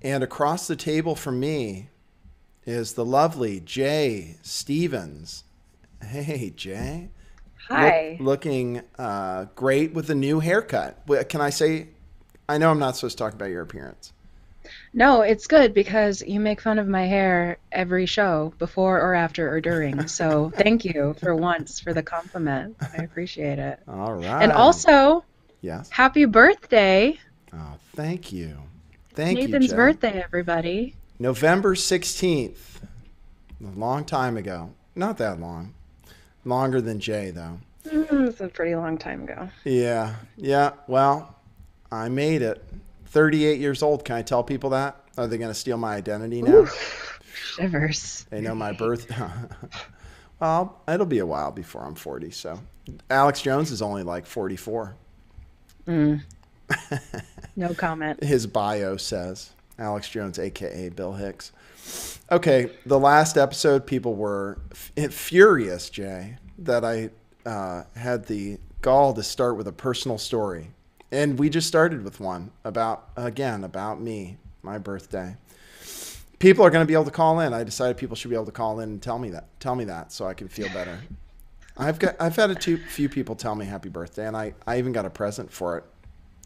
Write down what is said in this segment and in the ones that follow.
And across the table from me is the lovely Jay Stevens. Hey, Jay. Hi. Looking great with a new haircut. Can I say, I know I'm not supposed to talk about your appearance. No, it's good because you make fun of my hair every show, before or after or during. So thank you for once for the compliment. I appreciate it. All And right. also, Yes. happy birthday. Oh, thank you. It's Thank you, Nathan's Jay. birthday, everybody. November 16th. A long time ago. Not that long. Longer than Jay, though. It's a pretty long time ago. Yeah. Yeah. Well, I made it. 38 years old. Can I tell people that? Are they going to steal my identity now? Oof, shivers. They know my birth. Well, it'll be a while before I'm 40. So Alex Jones is only like 44. Mm, no comment. His bio says Alex Jones, aka Bill Hicks. Okay, the last episode, people were furious, Jay, that I had the gall to start with a personal story, and we just started with one about me, my birthday. People are going to be able to call in. I decided people should be able to call in and tell me that, so I can feel better. I've had few people tell me happy birthday, and I even got a present for it.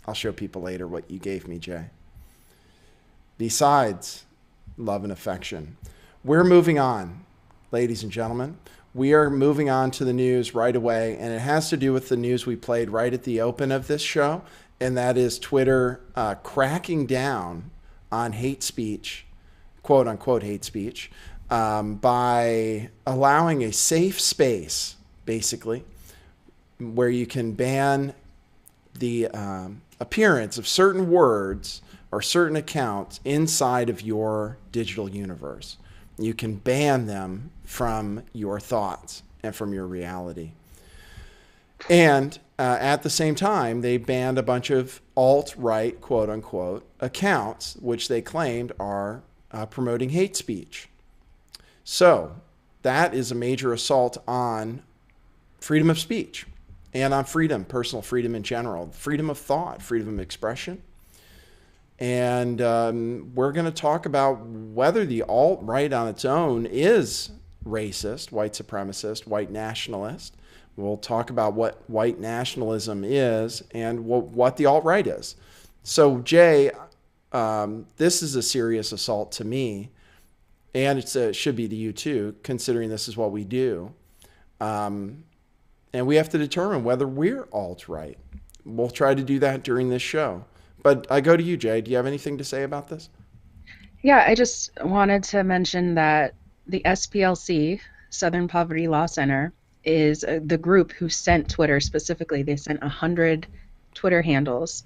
I'll show people later what you gave me, Jay. Besides love and affection, we're moving on, ladies and gentlemen. We are moving on to the news right away, and it has to do with the news we played right at the open of this show, and that is Twitter cracking down on hate speech, quote unquote hate speech, by allowing a safe space, basically, where you can ban the appearance of certain words or certain accounts inside of your digital universe. You can ban them from your thoughts and from your reality. And at the same time, they banned a bunch of alt-right, quote unquote, accounts, which they claimed are promoting hate speech. So that is a major assault on freedom of speech and on freedom, personal freedom in general, freedom of thought, freedom of expression. And we're going to talk about whether the alt-right on its own is racist, white supremacist, white nationalist. We'll talk about what white nationalism is and what the alt-right is. So, Jay, this is a serious assault to me, and it should be to you too, considering this is what we do. And we have to determine whether we're alt-right. We'll try to do that during this show. But I go to you, Jay. Do you have anything to say about this? Yeah, I just wanted to mention that the SPLC, Southern Poverty Law Center, is the group who sent Twitter specifically. They sent 100 Twitter handles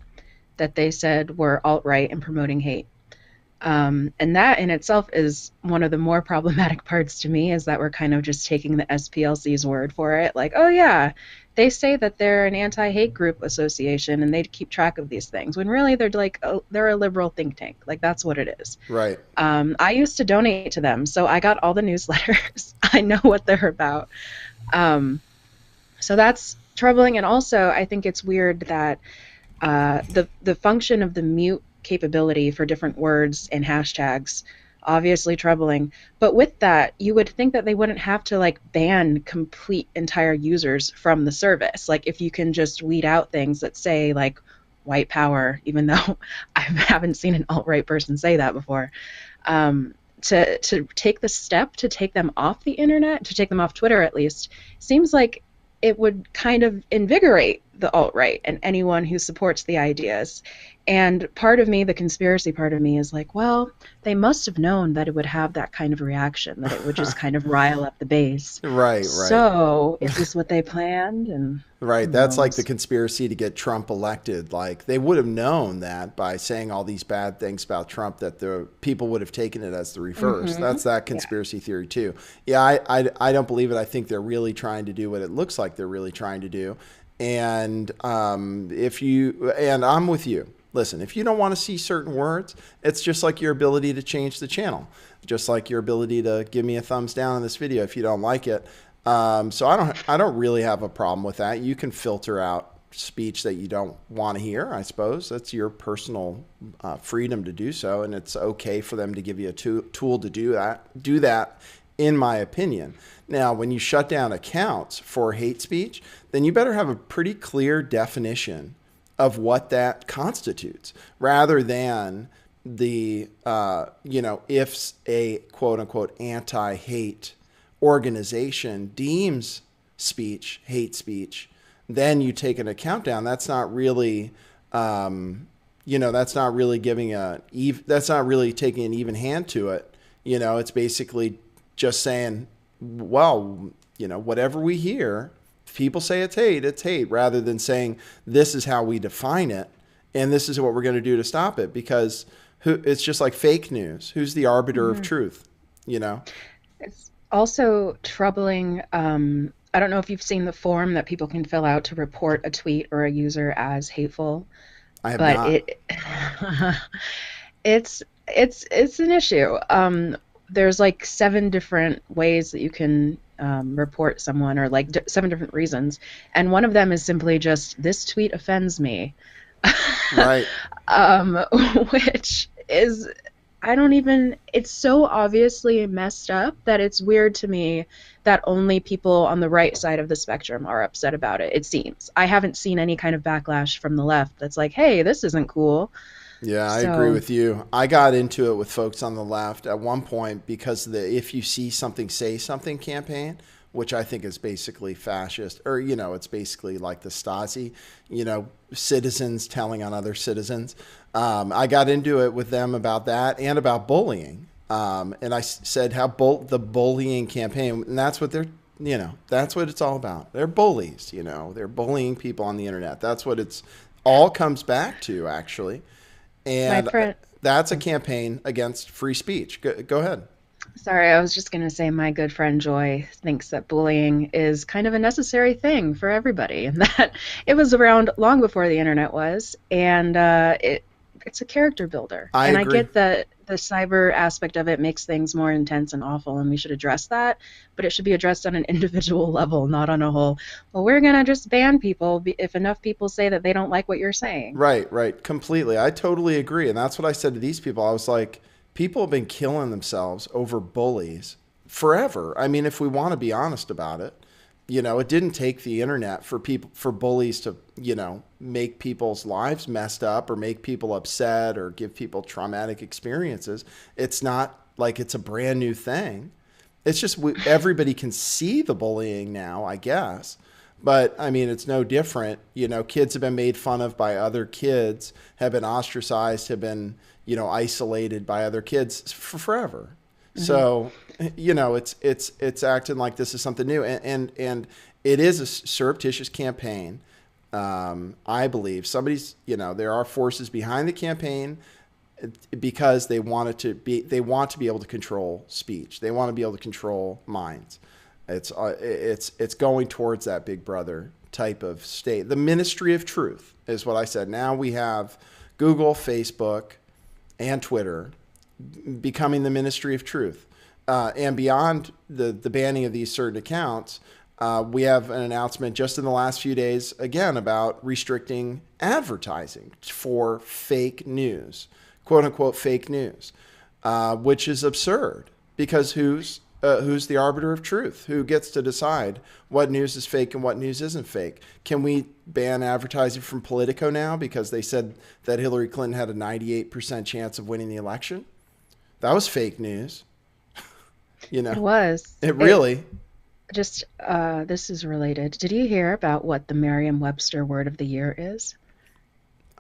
that they said were alt-right and promoting hate. And that in itself is one of the more problematic parts to me, is that we're kind of just taking the SPLC's word for it. Like, oh yeah, they say that they're an anti-hate group association and they keep track of these things, when really they're like, oh, they're a liberal think tank. Like, that's what it is. Right. I used to donate to them, so I got all the newsletters. I know what they're about. Um, so that's troubling. And also, I think it's weird that the function of the mute capability for different words and hashtags, obviously troubling. But with that, you would think that they wouldn't have to like ban complete entire users from the service. Like, if you can just weed out things that say like white power, even though I haven't seen an alt-right person say that before. To take the step to take them off the internet, to take them off Twitter at least, seems like it would kind of invigorate the alt-right and anyone who supports the ideas. And part of me, the conspiracy part of me, is like, well, they must have known that it would have that kind of reaction, that it would just kind of rile up the base. Right, right. So is this what they planned? And Right. who That's like the knows? conspiracy to get Trump elected. Like they would have known that by saying all these bad things about Trump, that the people would have taken it as the reverse. Hmm. That's that Yeah. conspiracy theory too. Yeah, I don't believe it. I think they're really trying to do what it looks like they're really trying to do. And and I'm with you. Listen, if you don't want to see certain words, it's just like your ability to change the channel, just like your ability to give me a thumbs down on this video if you don't like it. So I don't really have a problem with that. You can filter out speech that you don't want to hear. I suppose that's your personal freedom to do so, and it's okay for them to give you a tool to do that. Do that, in my opinion. Now, when you shut down accounts for hate speech, then you better have a pretty clear definition of what that constitutes, rather than the if a quote unquote anti-hate organization deems speech hate speech, then you take an account down. That's not really that's not really that's not really taking an even hand to it. It's basically just saying, well, whatever we hear, if people say it's hate, rather than saying this is how we define it and this is what we're going to do to stop it. Because it's just like fake news. Who's the arbiter of truth? It's also troubling. I don't know if you've seen the form that people can fill out to report a tweet or a user as hateful, I have but not. it's an issue. There's like 7 different ways that you can report someone, or like 7 different reasons, and one of them is simply just this tweet offends me. Right. Which is, it's so obviously messed up that it's weird to me that only people on the right side of the spectrum are upset about it, it seems. I haven't seen any kind of backlash from the left that's like, hey, this isn't cool. Yeah, I agree So, with you. I got into it with folks on the left at one point because the "if you see something, say something" campaign, which I think is basically fascist, or it's basically like the Stasi, citizens telling on other citizens. I got into it with them about that and about bullying. And I said how the bullying campaign, and that's what that's what it's all about. They're bullies, they're bullying people on the internet. That's what it's all comes back to, actually. my And friend, that's a campaign against free speech. Go ahead. sorry, I was just going to say my good friend Joy thinks that bullying is kind of a necessary thing for everybody, and that it was around long before the internet was, and it's a character builder. I And I agree. get that the cyber aspect of it makes things more intense and awful, and we should address that, but it should be addressed on an individual level, not on a whole, well, we're going to just ban people if enough people say that they don't like what you're saying. Right, right. Completely. I totally agree. And that's what I said to these people. I was like, people have been killing themselves over bullies forever. I mean, if we want to be honest about it, it didn't take the internet for bullies to, make people's lives messed up or make people upset or give people traumatic experiences. It's not like it's a brand new thing. It's just everybody can see the bullying now, I guess. But I mean, it's no different. Kids have been made fun of by other kids, have been ostracized, have been, isolated by other kids for forever. Hmm. So, it's acting like this is something new, and it is a surreptitious campaign. I believe there are forces behind the campaign because they want to be able to control speech. They want to be able to control minds. It's going towards that Big Brother type of state. The Ministry of Truth is what I said. Now we have Google, Facebook, and Twitter becoming the Ministry of Truth. And beyond the banning of these certain accounts, we have an announcement just in the last few days, again, about restricting advertising for fake news, quote unquote fake news, which is absurd because who's the arbiter of truth? Who gets to decide what news is fake and what news isn't fake? Can we ban advertising from Politico now because they said that Hillary Clinton had a 98% chance of winning the election? That was fake news. You It know, was. it really. Just, this is related. Did you hear about what the Merriam-Webster word of the year is?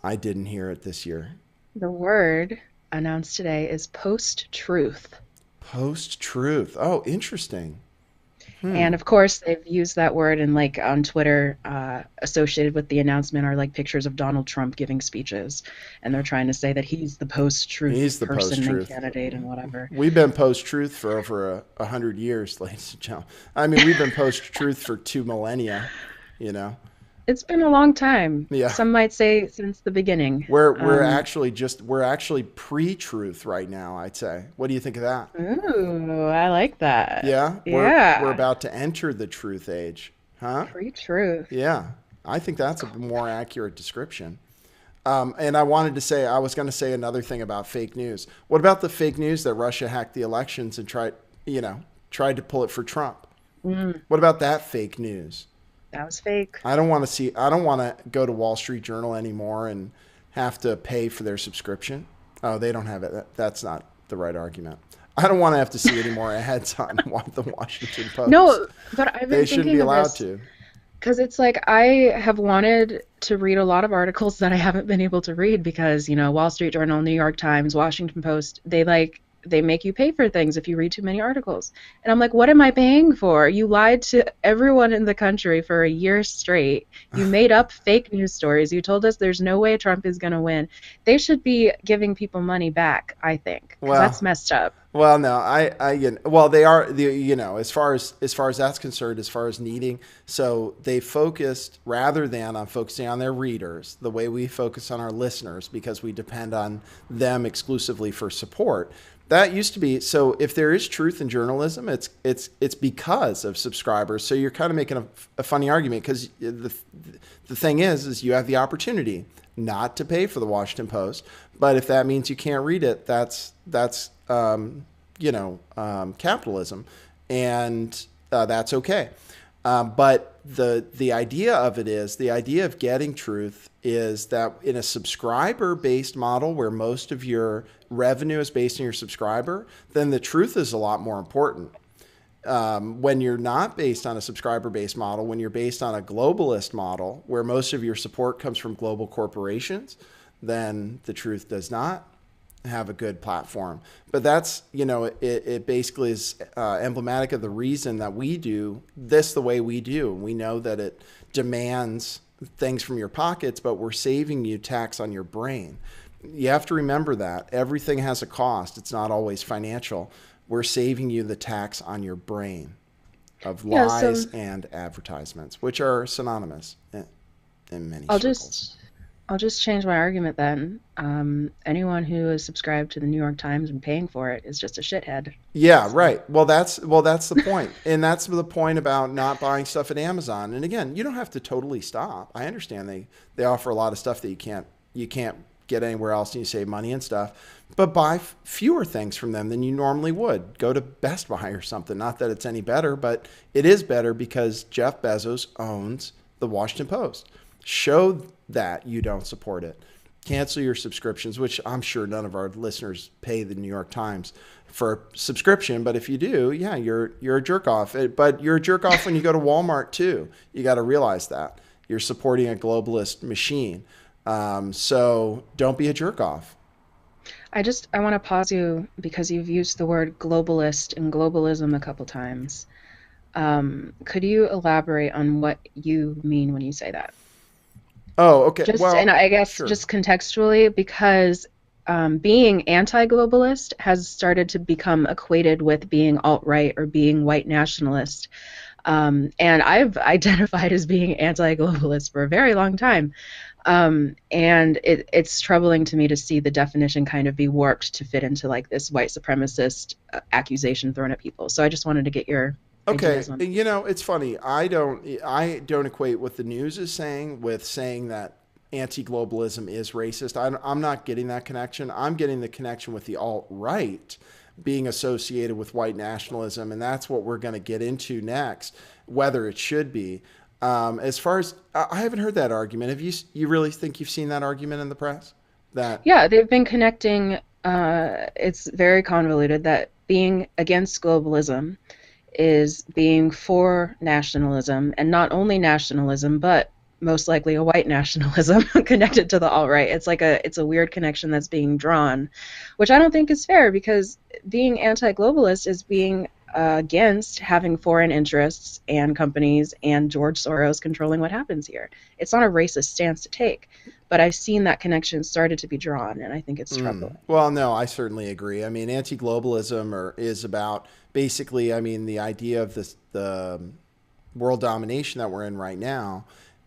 I didn't hear it this year. The word announced today is post-truth. Post truth. Oh, interesting. And of course, they've used that word and like on Twitter, associated with the announcement are like pictures of Donald Trump giving speeches. And they're trying to say that he's the post-truth He's the post person and truth. candidate and whatever. We've been post truth for over 100 years, ladies and gentlemen. I mean, we've been post truth for 2 millennia. You know. It's been a long time. Yeah. Some might say since the beginning. We're actually pre-truth right now, I'd say. What do you think of that? Ooh, I like that. Yeah, we're Yeah. about to enter the truth age, huh? Pre-truth. Yeah. I think that's a more accurate description. And I was going to say another thing about fake news. What about the fake news that Russia hacked the elections and tried to pull it for Trump? Mm, What about that fake news? that was fake. I don't want to go to Wall Street Journal anymore and have to pay for their subscription. Oh, they don't have it. That's not the right argument. I don't want to have to see any more ads on the Washington Post. No, but I've They been shouldn't be thinking of allowed this to. because it's like I have wanted to read a lot of articles that I haven't been able to read because, Wall Street Journal, New York Times, Washington Post, they make you pay for things if you read too many articles. And I'm like, what am I paying for? You lied to everyone in the country for a year straight. You made up fake news stories. You told us there's no way Trump is going to win. They should be giving people money back, I think, because Well, that's messed up. Well, no, well, they are, as far as that's concerned, as far as needing, so they focused rather than on focusing on their readers, the way we focus on our listeners because we depend on them exclusively for support. That used to be so. If there is truth in journalism, it's because of subscribers. So you're kind of making a funny argument because the thing is you have the opportunity not to pay for the Washington Post, but if that means you can't read it, that's capitalism, and that's okay. But the idea of it is the idea of getting truth is that in a subscriber based model where most of your revenue is based on your subscriber, then the truth is a lot more important. When you're not based on a subscriber based model, when you're based on a globalist model where most of your support comes from global corporations, then the truth does not have a good platform. But that's, it basically is emblematic of the reason that we do this the way we do. We know that it demands things from your pockets, but we're saving you tax on your brain. You have to remember that everything has a cost. It's not always financial. We're saving you the tax on your brain of Yeah, so lies and advertisements, which are synonymous in many I'll circles. just I'll just change my argument then. Anyone who is subscribed to the New York Times and paying for it is just a shithead. Yeah, So, right. That's the point. And that's the point about not buying stuff at Amazon. And again, you don't have to totally stop. I understand they offer a lot of stuff that you can't get anywhere else and you save money and stuff. But buy fewer things from them than you normally would. Go to Best Buy or something. Not that it's any better, but it is better because Jeff Bezos owns the Washington Post. Show that you don't support it. Cancel your subscriptions, which I'm sure none of our listeners pay the New York Times for a subscription. But if you do, yeah, you're a jerk off. But you're a jerk off when you go to Walmart too. You got to realize that you're supporting a globalist machine. So don't be a jerk off. I want to pause you because you've used the word globalist and globalism a couple times. Could you elaborate on what you mean when you say that? Oh, okay. Just, and Well, I guess sure. just contextually, because being anti-globalist has started to become equated with being alt-right or being white nationalist. And I've identified as being anti-globalist for a very long time. And it's troubling to me to see the definition kind of be warped to fit into like this white supremacist accusation thrown at people. So I just wanted to get your Okay, ideas on. it's funny. I don't equate what the news is saying with saying that anti-globalism is racist. I'm not getting that connection. I'm getting the connection with the alt-right being associated with white nationalism, and that's what we're going to get into next, whether it should be. As far as I haven't heard that argument. Have you really think you've seen that argument in the press? That Yeah, they've been connecting. It's very convoluted that being against globalism is being for nationalism, and not only nationalism, but most likely a white nationalism connected to the alt-right. It's a weird connection that's being drawn, which I don't think is fair because being anti-globalist is being against having foreign interests and companies and George Soros controlling what happens here. It's not a racist stance to take, but I've seen that connection started to be drawn, and I think it's troubling. Well, no, I certainly agree. I mean, is about basically, I mean, the idea of the world domination that we're in right now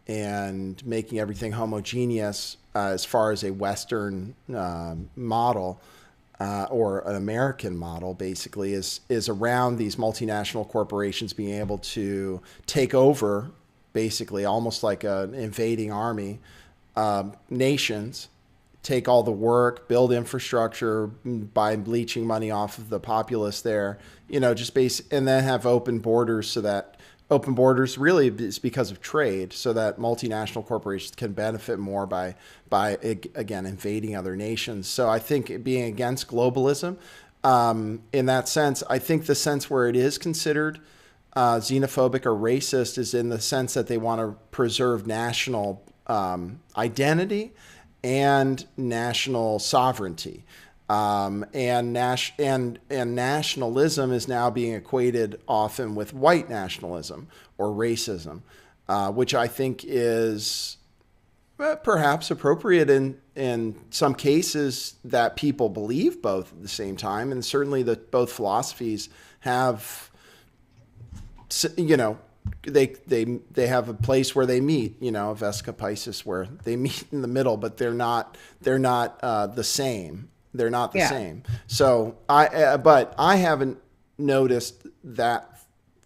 and making everything homogeneous as far as a Western model or an American model, basically, is around these multinational corporations being able to take over basically almost like an invading army, nations take all the work, build infrastructure by bleaching money off of the populace there, just and then have open borders so that open borders really is because of trade, so that multinational corporations can benefit more by again invading other nations. So I think being against globalism, in that sense, I think the sense where it is considered xenophobic or racist is in the sense that they want to preserve national identity and national sovereignty. And nationalism is now being equated often with white nationalism or racism, which I think is perhaps appropriate in some cases that people believe both at the same time. And certainly that both philosophies have, they have a place where they meet, Vesca Pisces, where they meet in the middle, but they're not the same. They're not the same. So but I haven't noticed that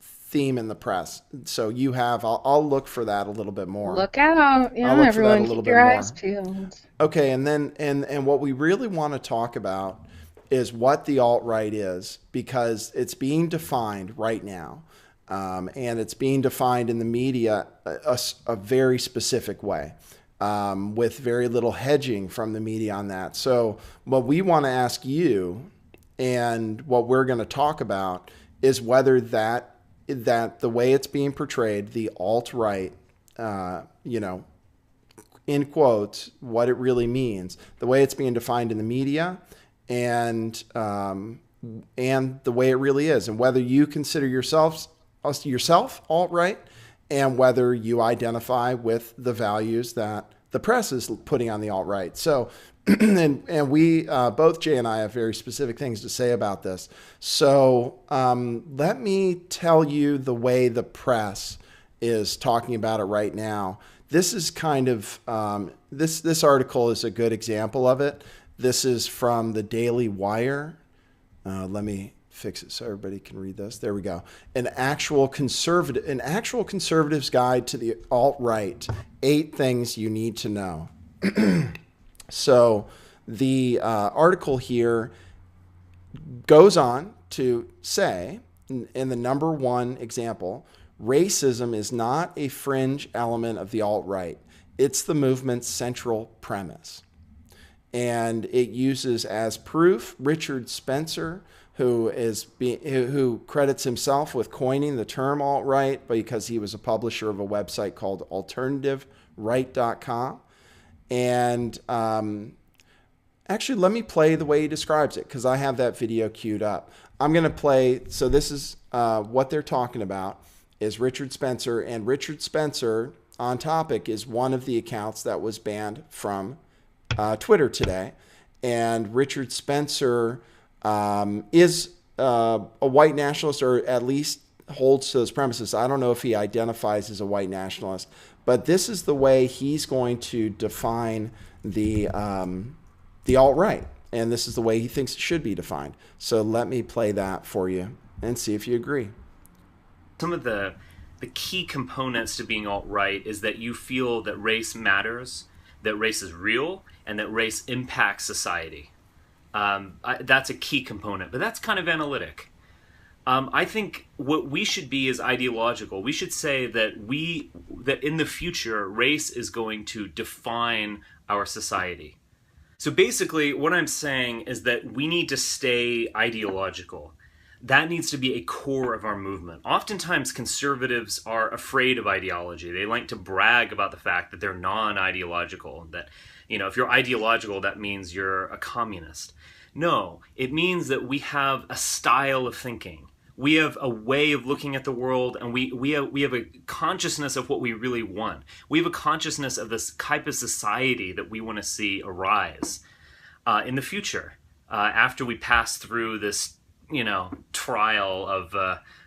theme in the press. So you have. I'll look for that a little bit more. Look out. Yeah, everyone, keep your eyes peeled. Okay, and then and what we really want to talk about is what the alt-right is, because it's being defined right now. And it's being defined in the media a very specific way, with very little hedging from the media on that. So what we want to ask you, and what we're going to talk about, is whether that the way it's being portrayed, the alt-right, in quotes, what it really means, the way it's being defined in the media, and the way it really is, and whether you consider yourself alt-right, and whether you identify with the values that the press is putting on the alt-right. So, and we, both Jay and I, have very specific things to say about this. So let me tell you the way the press is talking about it right now. This is kind of, this article is a good example of it. This is from the Daily Wire. Let me fix it so everybody can read this. There we go. An actual conservative's guide to the alt-right. 8 things you need to know. So the article here goes on to say, in the number 1 example, racism is not a fringe element of the alt-right. It's the movement's central premise. And it uses as proof Richard Spencer, who credits himself with coining the term alt-right because he was a publisher of a website called alternativeright.com. And actually, let me play the way he describes it, because I have that video queued up. I'm going to play. So this is what they're talking about is Richard Spencer. And Richard Spencer, on topic, is one of the accounts that was banned from Twitter today. And Richard Spencer is a white nationalist, or at least holds to those premises. I don't know if he identifies as a white nationalist, but this is the way he's going to define the alt-right, and this is the way he thinks it should be defined. So let me play that for you and see if you agree. Some of the key components to being alt-right is that you feel that race matters, that race is real, and that race impacts society. That's a key component, but that's kind of analytic. I think what we should be is ideological. We should say that in the future, race is going to define our society. So basically, what I'm saying is that we need to stay ideological. That needs to be a core of our movement. Oftentimes, conservatives are afraid of ideology. They like to brag about the fact that they're non-ideological, that, if you're ideological, that means you're a communist. No, it means that we have a style of thinking. We have a way of looking at the world, and we have a consciousness of what we really want. We have a consciousness of this type of society that we want to see arise in the future, after we pass through this, trial of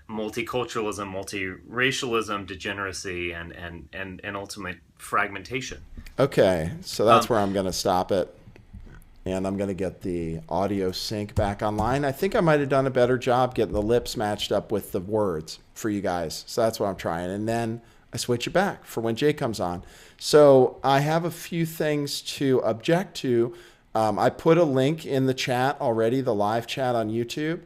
multiculturalism, multiracialism, degeneracy, and ultimate fragmentation. Okay, so that's where I'm going to stop it. And I'm going to get the audio sync back online. I think I might have done a better job getting the lips matched up with the words for you guys. So that's what I'm trying. And then I switch it back for when Jay comes on. So I have a few things to object to. I put a link in the chat already, the live chat on YouTube.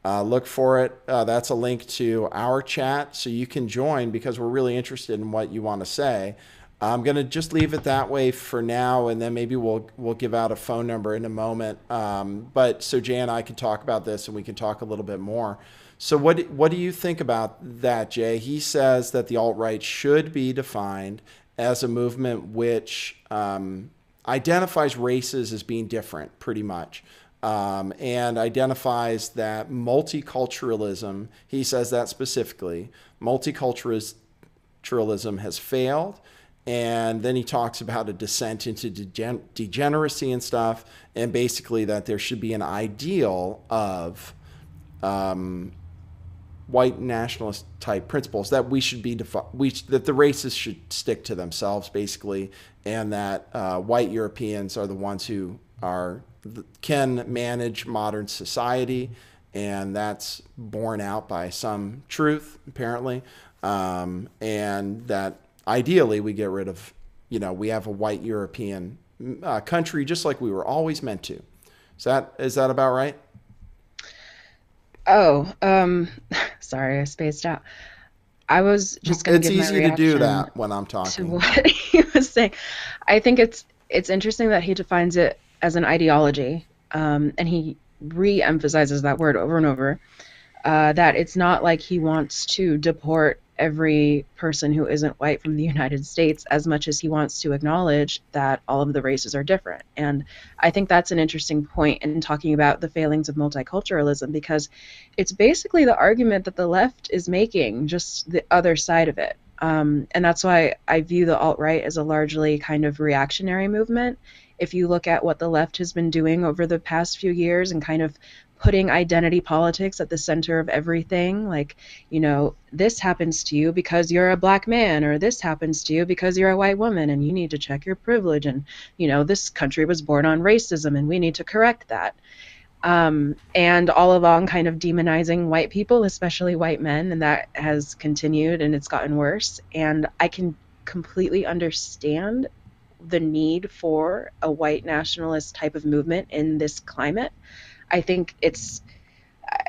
Look for it. That's a link to our chat, so you can join because we're really interested in what you want to say. I'm going to just leave it that way for now, and then maybe we'll give out a phone number in a moment. But so Jay and I can talk about this, and we can talk a little bit more. So what do you think about that, Jay? He says that the alt-right should be defined as a movement which identifies races as being different, pretty much, and identifies that multiculturalism, he says that specifically, multiculturalism has failed. And then he talks about a descent into degeneracy and stuff, and basically that there should be an ideal of white nationalist type principles that we should be that the races should stick to themselves basically, and that white Europeans are the ones who can manage modern society, and that's borne out by some truth apparently, and that ideally we get rid of, we have a white European country just like we were always meant to. Is that about right? Oh, sorry, I spaced out. I was just going to give my reaction. It's easy to do that when I'm talking. To what he was saying. I think it's interesting that he defines it as an ideology, and he re-emphasizes that word over and over, that it's not like he wants to deport every person who isn't white from the United States as much as he wants to acknowledge that all of the races are different. And I think that's an interesting point in talking about the failings of multiculturalism, because it's basically the argument that the left is making, just the other side of it. And that's why I view the alt-right as a largely kind of reactionary movement. If you look at what the left has been doing over the past few years and kind of putting identity politics at the center of everything, like, this happens to you because you're a black man, or this happens to you because you're a white woman and you need to check your privilege, and, this country was born on racism and we need to correct that. And all along kind of demonizing white people, especially white men, and that has continued and it's gotten worse. And I can completely understand the need for a white nationalist type of movement in this climate. I think it's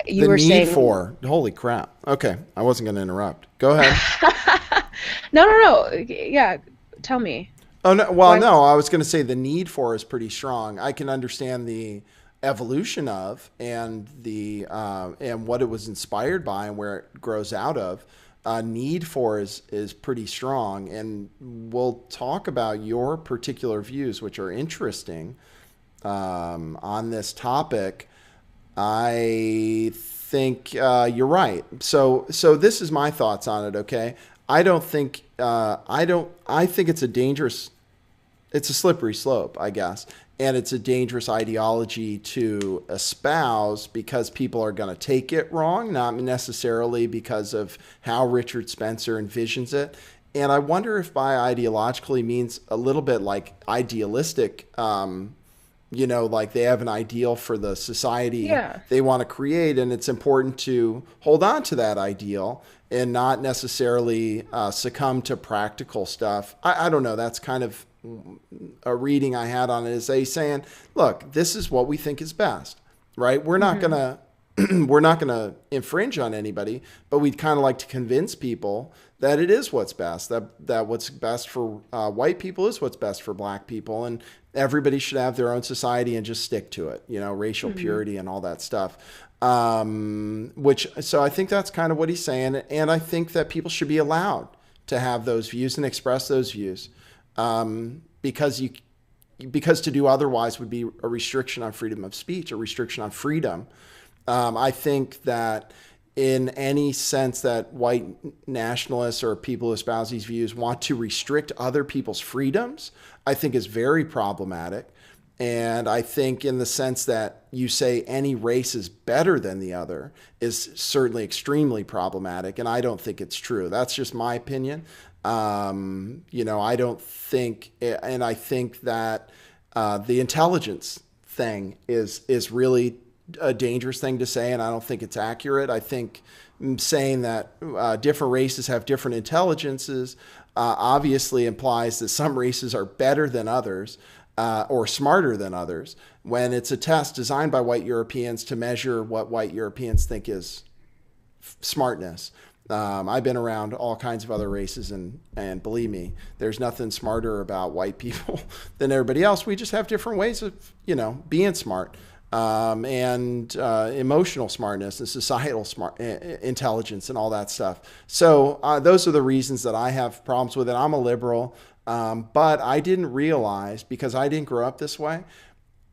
you were saying holy crap. Okay, I wasn't going to interrupt. Go ahead. No. Yeah, tell me. Oh no. Well, no, I was going to say the need for is pretty strong. I can understand the evolution of and the and what it was inspired by and where it grows out of. Need for is pretty strong, and we'll talk about your particular views, which are interesting on this topic. I think you're right. So this is my thoughts on it. Okay, I think it's a slippery slope, I guess, and it's a dangerous ideology to espouse because people are going to take it wrong, not necessarily because of how Richard Spencer envisions it. And I wonder if by ideologically means a little bit like idealistic. Like they have an ideal for the society they want to create, and it's important to hold on to that ideal and not necessarily succumb to practical stuff. I don't know. That's kind of a reading I had on it, is they saying, look, this is what we think is best, right? We're not gonna we're not gonna infringe on anybody, but we'd kind of like to convince people that it is what's best, that what's best for white people is what's best for black people, and everybody should have their own society and just stick to it, racial purity and all that stuff. So I think that's kind of what he's saying. And I think that people should be allowed to have those views and express those views, because to do otherwise would be a restriction on freedom of speech, a restriction on freedom. I think that in any sense that white nationalists or people who espouse these views want to restrict other people's freedoms, I think is very problematic. And I think in the sense that you say any race is better than the other is certainly extremely problematic. And I don't think it's true. That's just my opinion. I don't think, and I think that the intelligence thing is really a dangerous thing to say, and I don't think it's accurate. I think saying that different races have different intelligences obviously implies that some races are better than others or smarter than others, when it's a test designed by white Europeans to measure what white Europeans think is smartness. I've been around all kinds of other races, and believe me, there's nothing smarter about white people than everybody else. We just have different ways of, being smart, and emotional smartness and societal intelligence and all that stuff. So those are the reasons that I have problems with it. I'm a liberal, but I didn't realize, because I didn't grow up this way,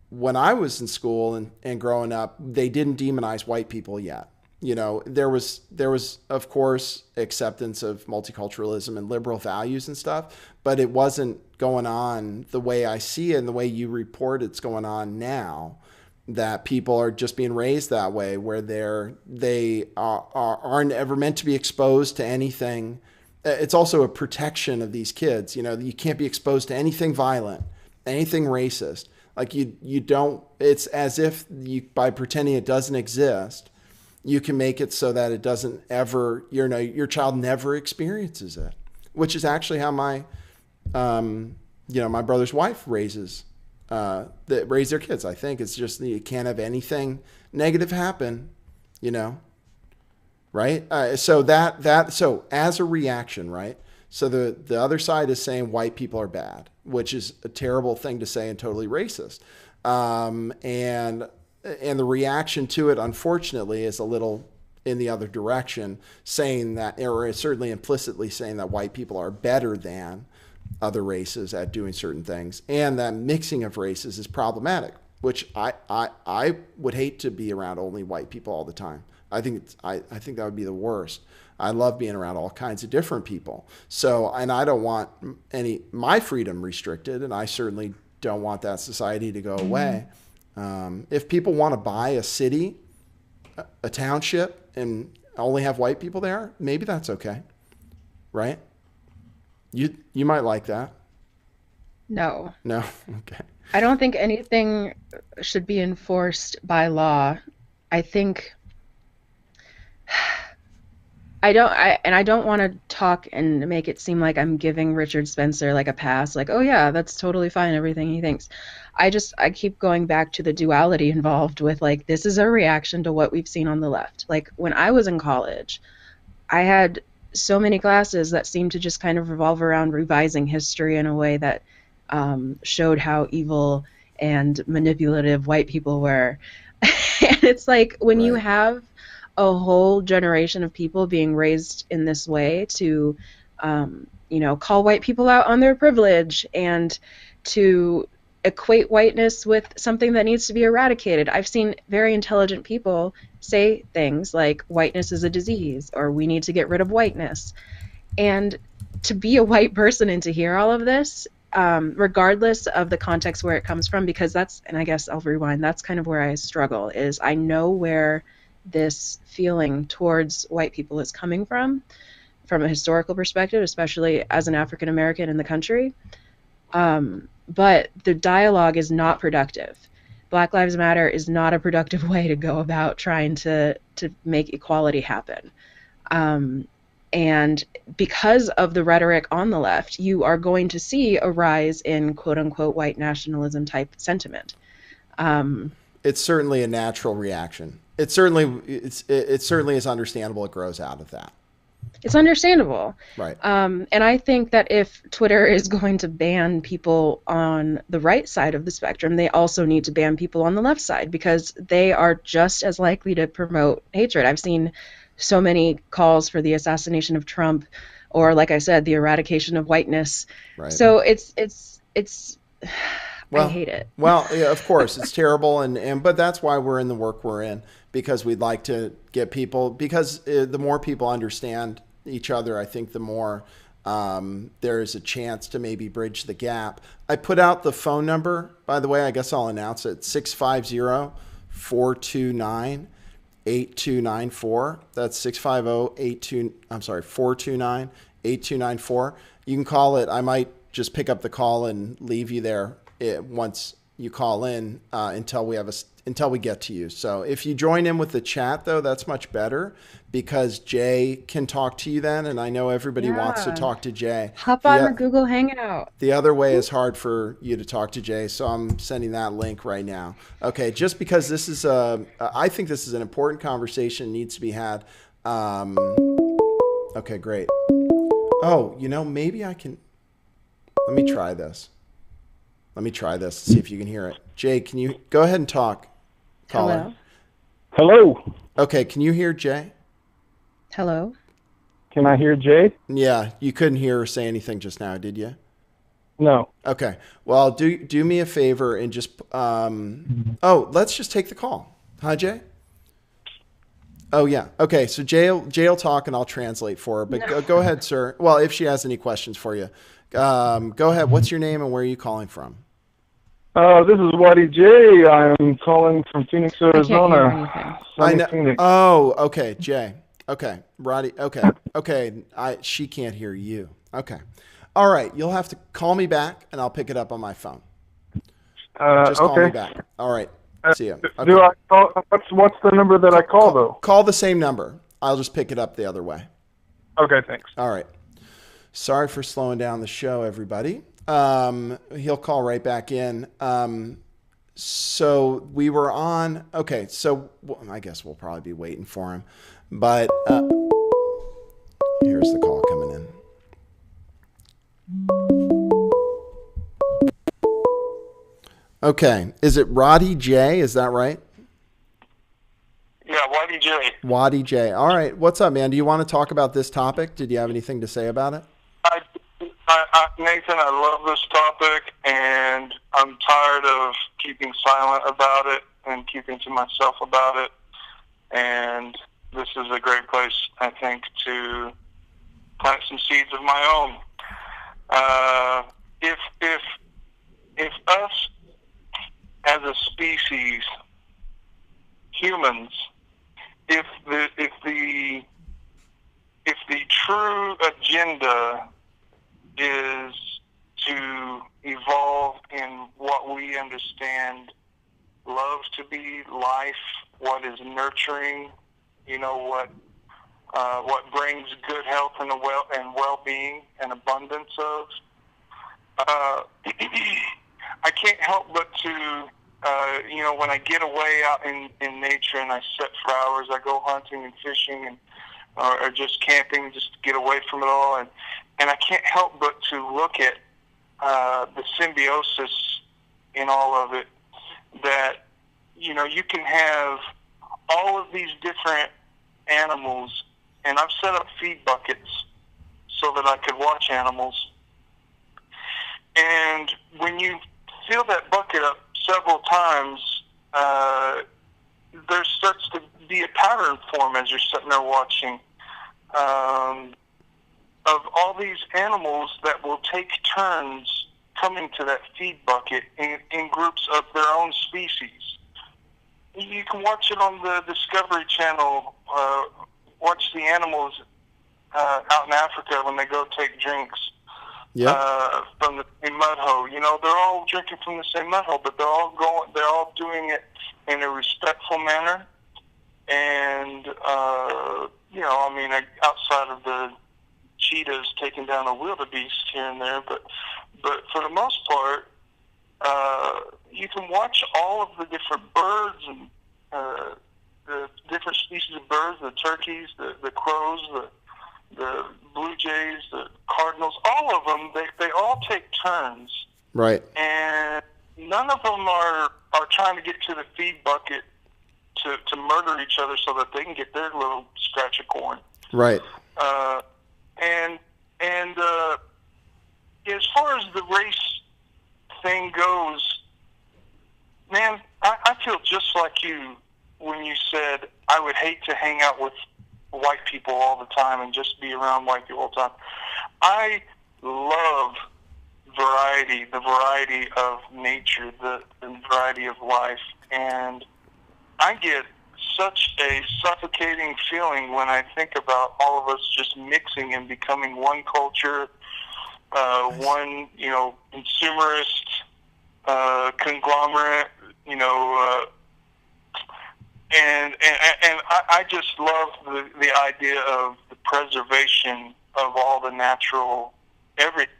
when I was in school and growing up, they didn't demonize white people yet. There was of course acceptance of multiculturalism and liberal values and stuff, but it wasn't going on the way I see it and the way you report it's going on now, that people are just being raised that way, where they aren't ever meant to be exposed to anything. It's also a protection of these kids. You can't be exposed to anything violent, anything racist. Like you don't, it's as if by pretending it doesn't exist, you can make it so that it doesn't ever, your child never experiences it, which is actually how my brother's wife raise their kids. I think it's just, you can't have anything negative happen, right? So as a reaction, right? So the other side is saying white people are bad, which is a terrible thing to say and totally racist. And the reaction to it, unfortunately, is a little in the other direction, saying that, or certainly implicitly saying that white people are better than other races at doing certain things, and that mixing of races is problematic, which I would hate to be around only white people all the time. I think that would be the worst. I love being around all kinds of different people. So, and I don't want my freedom restricted, and I certainly don't want that society to go away. If people want to buy a city, a township, and only have white people there, maybe that's okay, right? You might like that. No. No? Okay. I don't think anything should be enforced by law. I think I don't want to talk and make it seem like I'm giving Richard Spencer like a pass, like, oh yeah, that's totally fine, everything he thinks. I keep going back to the duality involved with, like, this is a reaction to what we've seen on the left. Like, when I was in college, I had so many classes that seemed to just kind of revolve around revising history in a way that showed how evil and manipulative white people were. And it's like, when you have a whole generation of people being raised in this way to, call white people out on their privilege and to equate whiteness with something that needs to be eradicated. I've seen very intelligent people say things like whiteness is a disease, or we need to get rid of whiteness. And to be a white person and to hear all of this, regardless of the context where it comes from, because and I guess I'll rewind, that's kind of where I struggle, is I know where this feeling towards white people is coming from a historical perspective, especially as an African American in the country. But the dialogue is not productive. Black Lives Matter is not a productive way to go about trying to make equality happen. And because of the rhetoric on the left, you are going to see a rise in quote unquote white nationalism type sentiment. It's certainly a natural reaction. It certainly is understandable. It grows out of that. It's understandable. Right. And I think that if Twitter is going to ban people on the right side of the spectrum, they also need to ban people on the left side, because they are just as likely to promote hatred. I've seen so many calls for the assassination of Trump, or, like I said, the eradication of whiteness. Right. So it's I hate it. Well, yeah, of course, it's terrible, but that's why we're in the work we're in, because we'd like to get people, because the more people understand each other, I think the more there is a chance to maybe bridge the gap. I put out the phone number, by the way. I guess I'll announce it: 650-429-8294. That's 429-8294. You can call it. I might just pick up the call and leave you there once you call in until until we get to you. So if you join in with the chat, though, that's much better because Jay can talk to you then. And I know everybody wants to talk to Jay. Hop on the Google Hangout. The other way is hard for you to talk to Jay, so I'm sending that link right now. Okay, just because this is I think this is an important conversation, needs to be had. Okay, great. Oh, maybe I can. Let me try this. See if you can hear it. Jay, can you go ahead and talk? Caller. Hello. Okay, can you hear Jay? Hello. Can I hear Jay? Yeah, you couldn't hear her say anything just now, did you? No. Okay. Well, do me a favor and just let's just take the call. Hi, Jay. Oh yeah. Okay. So Jay will talk and I'll translate for her. But go ahead, sir. Well, if she has any questions for you, go ahead. What's your name and where are you calling from? This is Waddy J. I'm calling from Phoenix, Arizona. I know. Phoenix. Oh, okay, Jay. Okay, Roddy. Okay. She can't hear you. Okay. All right. You'll have to call me back and I'll pick it up on my phone. Just call me back. All right. See ya. Okay. Do I call? What's the number that I call though? Call the same number. I'll just pick it up the other way. Okay. Thanks. All right. Sorry for slowing down the show, everybody. He'll call right back in. So we were on. Okay. So I guess we'll probably be waiting for him, but here's the call coming in. Okay. Is it Roddy J? Is that right? Yeah, Waddy J. Waddy J. All right. What's up, man? Do you want to talk about this topic? Did you have anything to say about it? Nathan, I love this topic, and I'm tired of keeping silent about it and keeping to myself about it. And this is a great place, I think, to plant some seeds of my own. If us as a species, humans, if the true agenda is to evolve in what we understand love to be, life, what is nurturing, what brings good health and well-being and abundance of. I can't help but to, when I get away out in nature and I sit for hours, I go hunting and fishing or just camping, just to get away from it all, and I can't help but to look at the symbiosis in all of it, that, you can have all of these different animals, and I've set up feed buckets so that I could watch animals. And when you fill that bucket up several times, there starts to be a pattern form as you're sitting there watching of all these animals that will take turns coming to that feed bucket in groups of their own species. You can watch it on the Discovery Channel, watch the animals out in Africa when they go take drinks. Yeah. From the same mud hole. They're all drinking from the same mud hole, but they're all doing it in a respectful manner. And, outside of the cheetahs taking down a wildebeest here and there, but for the most part, you can watch all of the different birds and the different species of birds, the turkeys, the crows, the blue jays, the cardinals, all of them, they all take turns. Right. And none of them are trying to get to the feed bucket to murder each other so that they can get their little scratch of corn. Right. And as far as the race thing goes, man, I feel just like you when you said I would hate to hang out with white people all the time and just be around white people all the time. I love variety, the variety of nature, the variety of life, and I get such a suffocating feeling when I think about all of us just mixing and becoming one culture, one, consumerist, conglomerate, I just love the idea of the preservation of all the natural everything.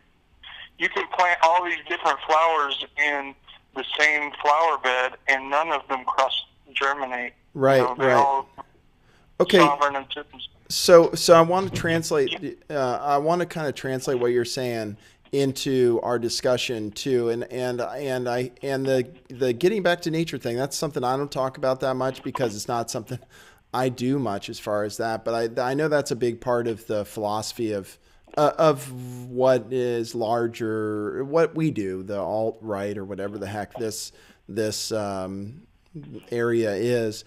You can plant all these different flowers in the same flower bed, and none of them cross germinate. Right, you know, they're right. all Okay. sovereign unto themselves. So I want to translate. I want to kind of translate what you're saying into our discussion too, and the getting back to nature thing. That's something I don't talk about that much because it's not something I do much as far as that. But I know that's a big part of the philosophy of what is larger, what we do, the alt right or whatever the heck this area is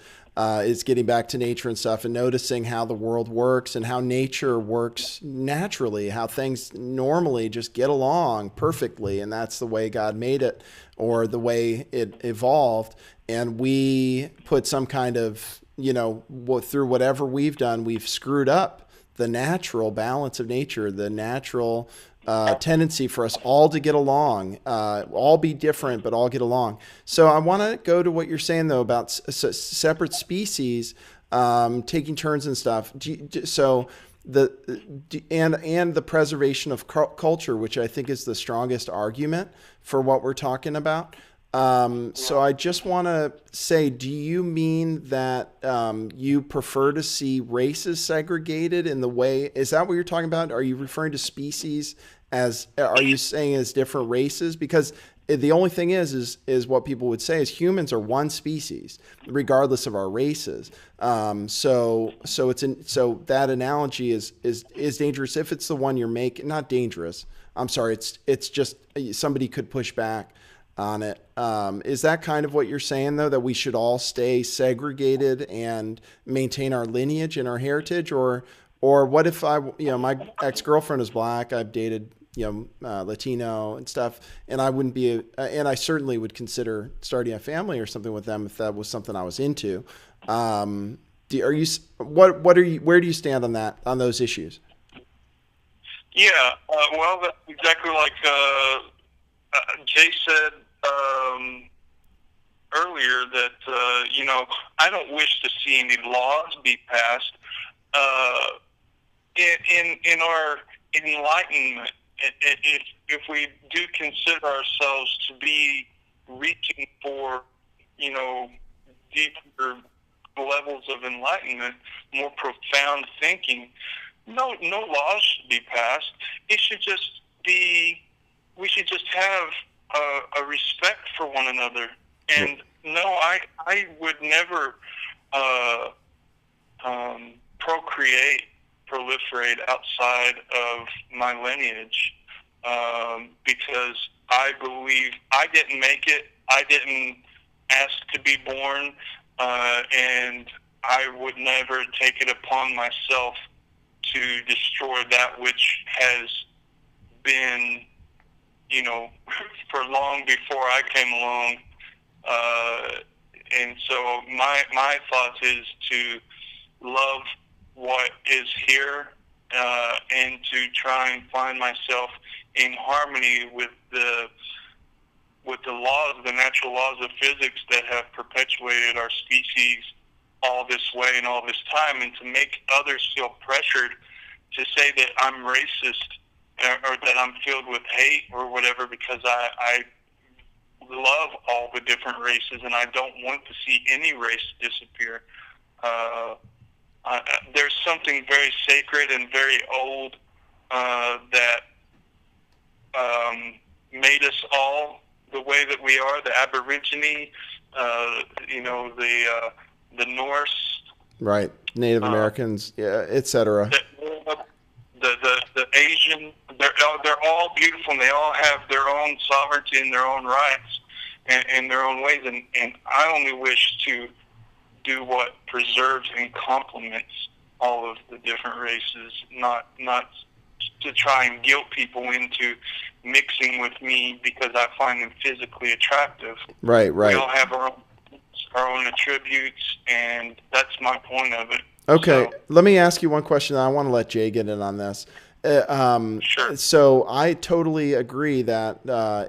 getting back to nature and stuff and noticing how the world works and how nature works naturally, how things normally just get along perfectly. And that's the way God made it or the way it evolved. And we put some kind of, through whatever we've done, we've screwed up the natural balance of nature, the natural tendency for us all to get along, all be different, but all get along. So I want to go to what you're saying, though, about separate species taking turns and stuff. So the preservation of culture, which I think is the strongest argument for what we're talking about. So I just want to say, do you mean that you prefer to see races segregated in the way? Is that what you're talking about? Are you referring to species are you saying as different races? Because the only thing is what people would say is humans are one species, regardless of our races. So that analogy is dangerous if it's the one you're making. Not dangerous. I'm sorry. It's just somebody could push back on it. Is that kind of what you're saying, though, that we should all stay segregated and maintain our lineage and our heritage? Or what if my ex-girlfriend is black, I've dated, Latino and stuff, and I wouldn't be, and I certainly would consider starting a family or something with them if that was something I was into. Where do you stand on that, on those issues? Yeah, well, that's exactly like Jay said earlier that I don't wish to see any laws be passed in our enlightenment. If we do consider ourselves to be reaching for deeper levels of enlightenment, more profound thinking, no laws should be passed. It should just be. We should just have a respect for one another. And no, I would never proliferate outside of my lineage because I believe I didn't make it. I didn't ask to be born, and I would never take it upon myself to destroy that which has been for long before I came along. And so my thought is to love what is here and to try and find myself in harmony with the laws, the natural laws of physics that have perpetuated our species all this way and all this time, and to make others feel pressured to say that I'm racist or that I'm filled with hate or whatever because I love all the different races and I don't want to see any race disappear. There's something very sacred and very old that made us all the way that we are, the Aborigine, the Norse. Right. Native Americans, etc. The Asian, they're all beautiful and they all have their own sovereignty and their own rights and their own ways. And I only wish to do what preserves and complements all of the different races, not to try and guilt people into mixing with me because I find them physically attractive. Right. We all have our own attributes, and that's my point of it. Okay, So, let me ask you one question. I want to let Jay get in on this. Sure. So I totally agree that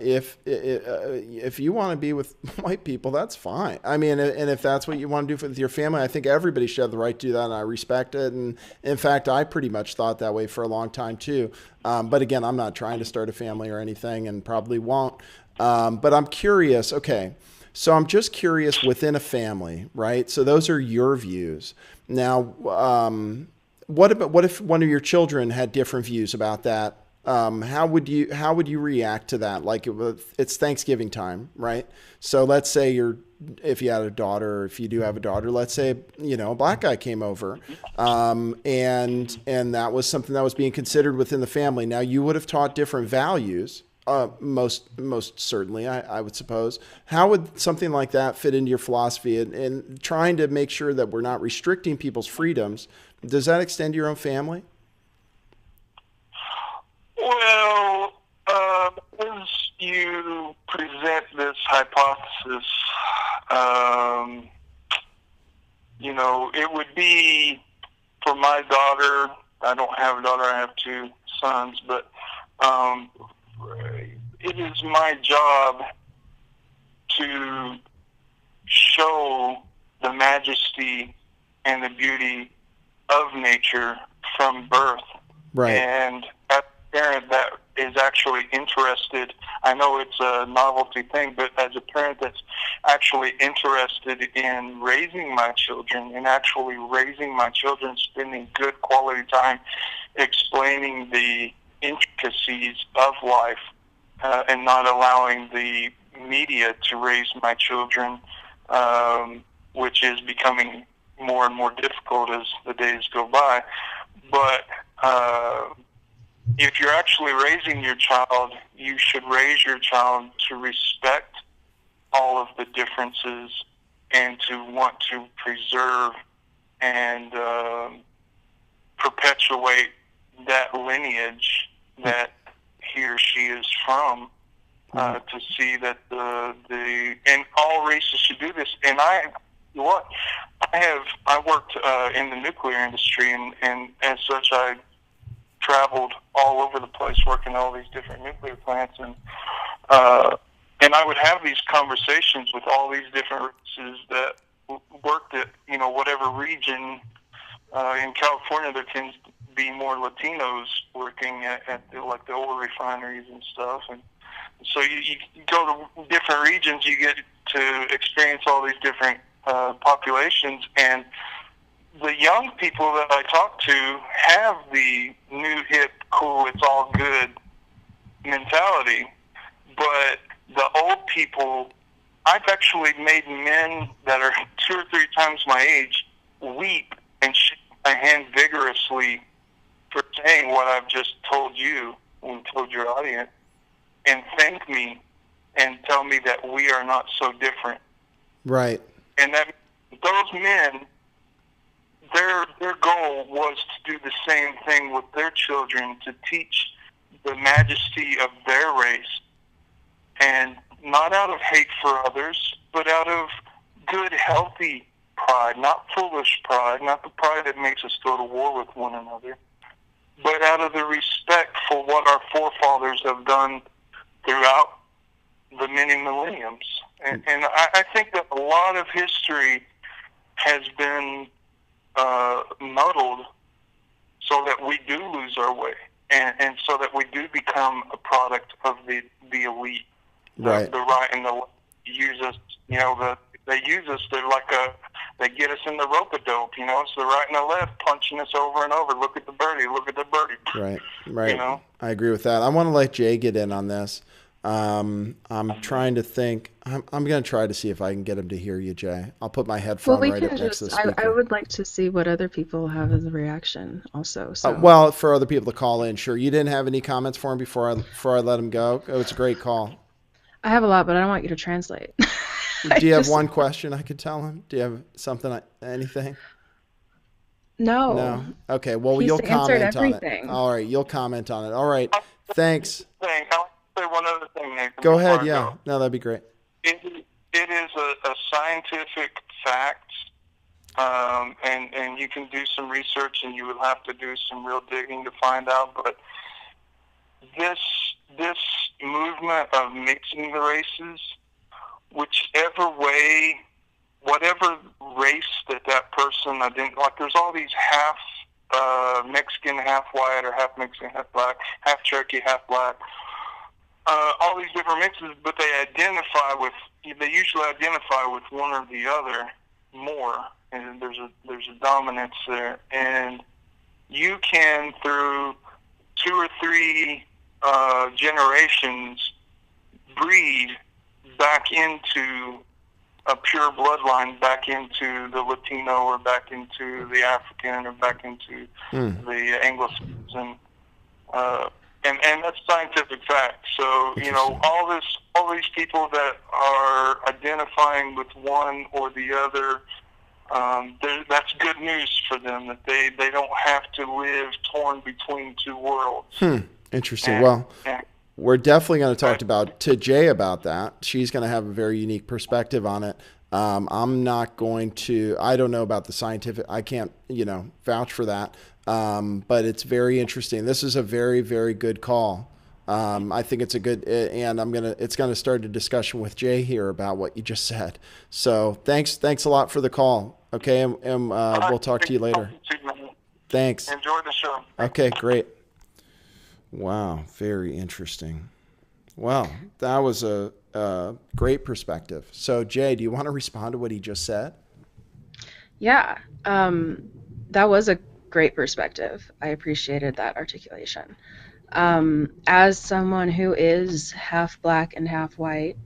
if you want to be with white people, that's fine. I mean, and if that's what you want to do with your family, I think everybody should have the right to do that, and I respect it. And in fact, I pretty much thought that way for a long time too. But again, I'm not trying to start a family or anything, and probably won't. But I'm curious. Okay, so I'm just curious within a family, right? So those are your views. Now, what if one of your children had different views about that? How would you react to that? Like it's Thanksgiving time, right? So let's say if you had a daughter, or if you do have a daughter, let's say a black guy came over, and that was something that was being considered within the family. Now you would have taught different values. Most certainly, I would suppose. How would something like that fit into your philosophy and trying to make sure that we're not restricting people's freedoms? Does that extend to your own family? Well, as you present this hypothesis, it would be for my daughter. I don't have a daughter. I have two sons, but it is my job to show the majesty and the beauty of nature from birth. Right. And as a parent that is actually interested, I know it's a novelty thing, but as a parent that's actually interested in raising my children, spending good quality time explaining the intricacies of life, and not allowing the media to raise my children, which is becoming more and more difficult as the days go by. But if you're actually raising your child, you should raise your child to respect all of the differences and to want to preserve and perpetuate that lineage that he or she is from, to see that and all races should do this. And I worked in the nuclear industry, and as such, I traveled all over the place working all these different nuclear plants, and I would have these conversations with all these different races that worked at whatever region. In California, there tends to be more Latinos working at the oil refineries and stuff, and so you go to different regions, you get to experience all these different populations, and the young people that I talk to have the new hip, cool, it's all good mentality, but the old people, I've actually made men that are 2 or 3 times my age weep and shake my hand vigorously for saying what I've just told you and told your audience, and thank me and tell me that we are not so different. Right. And that those men, their goal was to do the same thing with their children, to teach the majesty of their race, and not out of hate for others, but out of good, healthy pride, not foolish pride, not the pride that makes us go to war with one another, but out of the respect for what our forefathers have done throughout the many millenniums. And I think that a lot of history has been muddled so that we do lose our way, and so that we do become a product of the elite. Right. The right and the left use us, they use us, they get us in the rope-a-dope, it's the right and the left punching us over and over. Look at the birdie, look at the birdie. Right. I agree with that. I want to let Jay get in on this. I'm trying to think. I'm going to try to see if I can get him to hear you, Jay. I'll put my headphone right up next to the speaker. I would like to see what other people have as a reaction also. So. Well, for other people to call in, sure. You didn't have any comments for him before I let him go? Oh, it's a great call. I have a lot, but I don't want you to translate. Do you have one question I could tell him? Do you have something, anything? No. Okay. Well, you'll comment on it. All right. You'll comment on it. All right. Thanks. I'll say one other thing, Nathan. Go ahead. Yeah. No, that'd be great. It is a scientific fact, and you can do some research, and you would have to do some real digging to find out. But this movement of mixing the races, whichever way, whatever race that person like, there's all these half Mexican, half white, or half Mexican, half black, half Cherokee, half black. All these different mixes, but they usually identify with one or the other more, and there's a dominance there. And you can, through 2 or 3 generations, breed back into a pure bloodline, back into the Latino, or back into the African, or back into the Anglo-Saxon. And that's scientific fact. So, all these people that are identifying with one or the other, that's good news for them, that they don't have to live torn between 2 worlds. Interesting. Well, we're definitely going to talk to Jay about that. She's going to have a very unique perspective on it. I'm not going to, I don't know about the scientific, I can't, vouch for that. But it's very interesting. This is a very, very good call. I think it's a good, and it's going to start a discussion with Jay here about what you just said. So thanks a lot for the call. Okay. And we'll talk to you later. Thanks. Enjoy the show. Okay, great. Wow. Very interesting. Well, that was a great perspective. So Jay, do you want to respond to what he just said? Yeah. That was a great perspective. I appreciated that articulation. As someone who is half black and half white,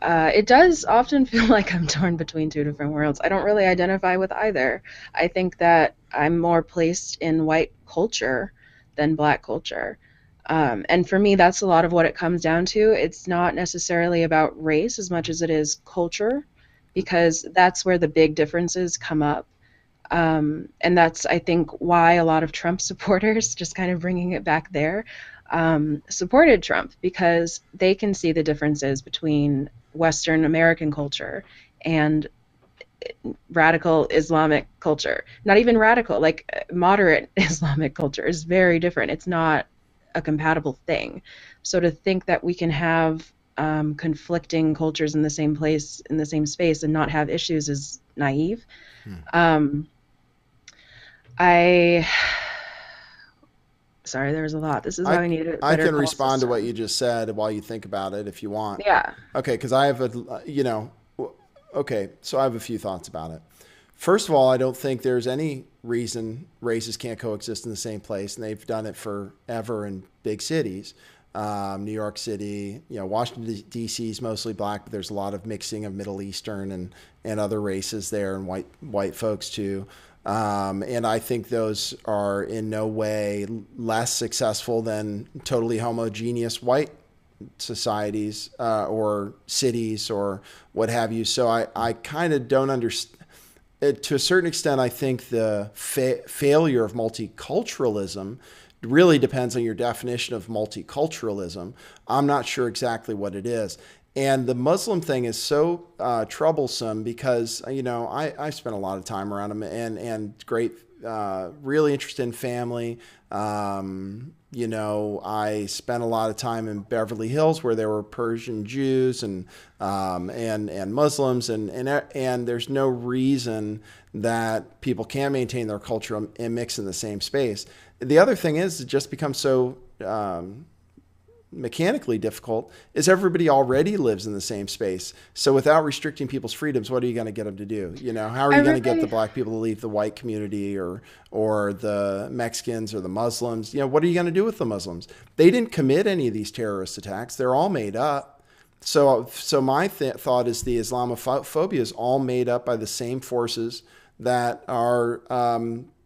it does often feel like I'm torn between 2 different worlds. I don't really identify with either. I think that I'm more placed in white culture than black culture. And for me, that's a lot of what it comes down to. It's not necessarily about race as much as it is culture, because that's where the big differences come up. And that's, I think, why a lot of Trump supporters, just kind of bringing it back there, supported Trump, because they can see the differences between Western American culture and radical Islamic culture. Not even radical, like moderate Islamic culture is very different. It's not a compatible thing. So to think that we can have conflicting cultures in the same place, in the same space, and not have issues is naive. Sorry, there was a lot. This is why we need a better I can call respond system. to what you just said while you think about it if you want. Yeah. Okay, because I have so I have a few thoughts about it. First of all, I don't think there's any reason races can't coexist in the same place, and they've done it forever in big cities. New York City, Washington, D.C. is mostly black, but there's a lot of mixing of Middle Eastern and other races there, and white folks too. And I think those are in no way less successful than totally homogeneous white societies or cities or what have you. So I kind of don't understand. To a certain extent, I think the failure of multiculturalism really depends on your definition of multiculturalism. I'm not sure exactly what it is. And the Muslim thing is so troublesome because, I spent a lot of time around them and great, really interested in family. I spent a lot of time in Beverly Hills where there were Persian Jews and Muslims, and there's no reason that people can't maintain their culture and mix in the same space. The other thing is, it just becomes so mechanically difficult, is everybody already lives in the same space. So without restricting people's freedoms, what are you going to get them to do? How are you going to get the black people to leave the white community or the Mexicans or the Muslims? What are you going to do with the Muslims? They didn't commit any of these terrorist attacks. They're all made up. So my thought is the Islamophobia is all made up by the same forces that are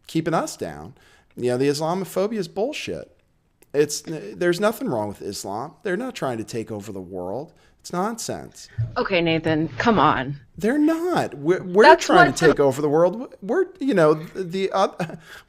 keeping us down. The Islamophobia is bullshit. There's nothing wrong with Islam. They're not trying to take over the world. It's nonsense. Okay, Nathan, come on. They're not. We're That's trying to what take over the world. We're,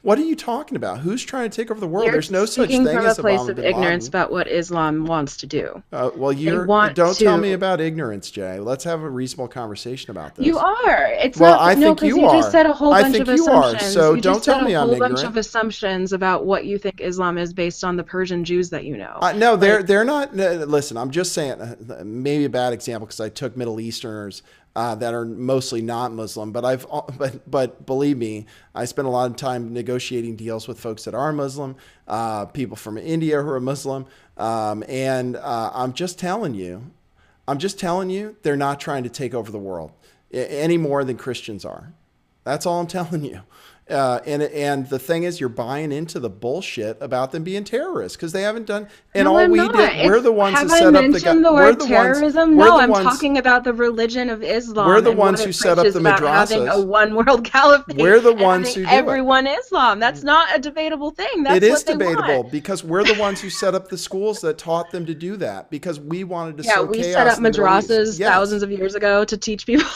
what are you talking about? Who's trying to take over the world? you're There's no such speaking thing from a as place Osama of bin ignorance Laden. about what Islam wants to do. Well, They want don't tell me to. about ignorance, Jay. Let's have a reasonable conversation about You this. are. It's Well, not, I no, think because you you just are. said a whole I bunch think of you are. assumptions. So You don't just said tell a me I'm whole bunch ignorant. of assumptions about what you think Islam is based on the Persian Jews that you know. No, Like, they're not. Listen, I'm just saying. Maybe a bad example because I took Middle Easterners that are mostly not Muslim, but believe me, I spend a lot of time negotiating deals with folks that are Muslim, people from India who are Muslim, and I'm just telling you, they're not trying to take over the world any more than Christians are. That's all I'm telling you. And the thing is, you're buying into the bullshit about them being terrorists because they haven't done. And no, all I'm we not. did, we're the ones who Have I set up the. mentioned the We're word the ones. terrorism? We're No, the I'm ones. talking about the religion of We're Islam the and what ones who it set up preaches the about having a madrasas. one world caliphate We're the and ones having who do it. everyone Islam. That's not a debatable thing. It That's is what they debatable want. because we're the ones who set up the schools that taught them to do that because we wanted to Yeah, sow we set chaos up in the Middle East. madrasas Yes. thousands of years ago to teach people.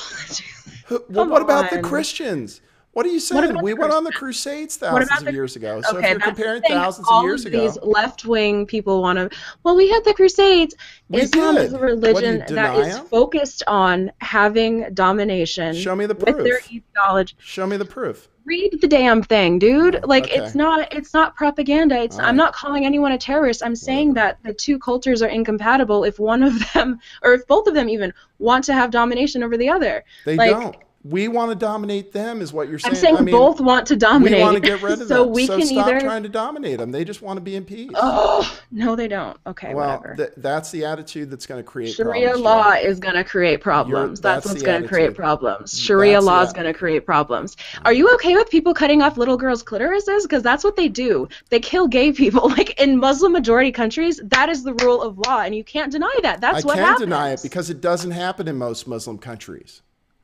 Well, Come what about the on. Christians? What are you What saying? about We the went on the Christians? Crusades What thousands about of the years ago. So if Okay, you're that's the comparing thing. thousands of All years of these ago, left-wing people want to, well, we had the Crusades. we Islam is a did. What do you religion that deny is them? focused on having domination Show me the with their proof. ideology. Show me the proof. Read the damn thing, dude. Oh, Like okay. it's not propaganda. All I'm right. not calling anyone a terrorist. I'm saying Whatever. that the two cultures are incompatible if one of them or if both of them even want to have domination over the other. They Like don't. We want to dominate them, is what you're I'm saying. I saying mean, both want to we want to dominate. get rid of So them. we So can stop either trying to dominate them. They just want to be in peace. Oh, no, they don't. Okay, Well, whatever. that's the attitude that's going to create Sharia problems, Jay. law is going to create problems. That's That's what's the going to create attitude. problems. Sharia That's law the is going to create problems. Are you okay with people cutting off little girls' clitorises? Because that's what they do. They kill gay people. Like in Muslim majority countries, that is the rule of law, and you can't deny that. I That's what can deny it happens. because it doesn't happen in most Muslim countries.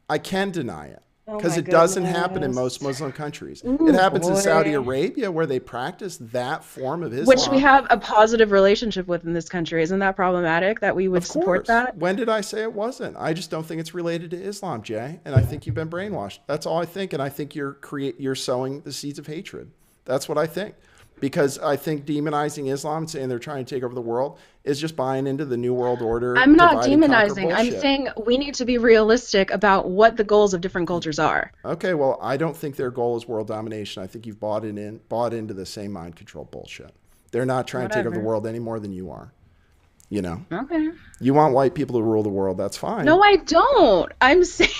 I can deny it Oh because my it doesn't happen in goodness. most Muslim countries. It Ooh, happens in Saudi boy. Arabia where they practice that form of Which we Islam. have a positive relationship with in this country. Isn't that problematic that we would Of support course. that? When did I say it wasn't? I just don't think it's related to Islam, Jay. And I think you've been brainwashed. That's all I think. And I think you're sowing the seeds of hatred. That's what I think. Because I think demonizing Islam and saying they're trying to take over the world is just buying into the New World Order I'm not divide and conquer demonizing. I'm bullshit. saying we need to be realistic about what the goals of different cultures are. Okay, well, I don't think their goal is world domination. I think you've bought into the same mind control bullshit. They're not trying to take over the Whatever. world any more than you are. You know, Okay. you want white people to rule the world. That's fine. No, I don't. I'm saying,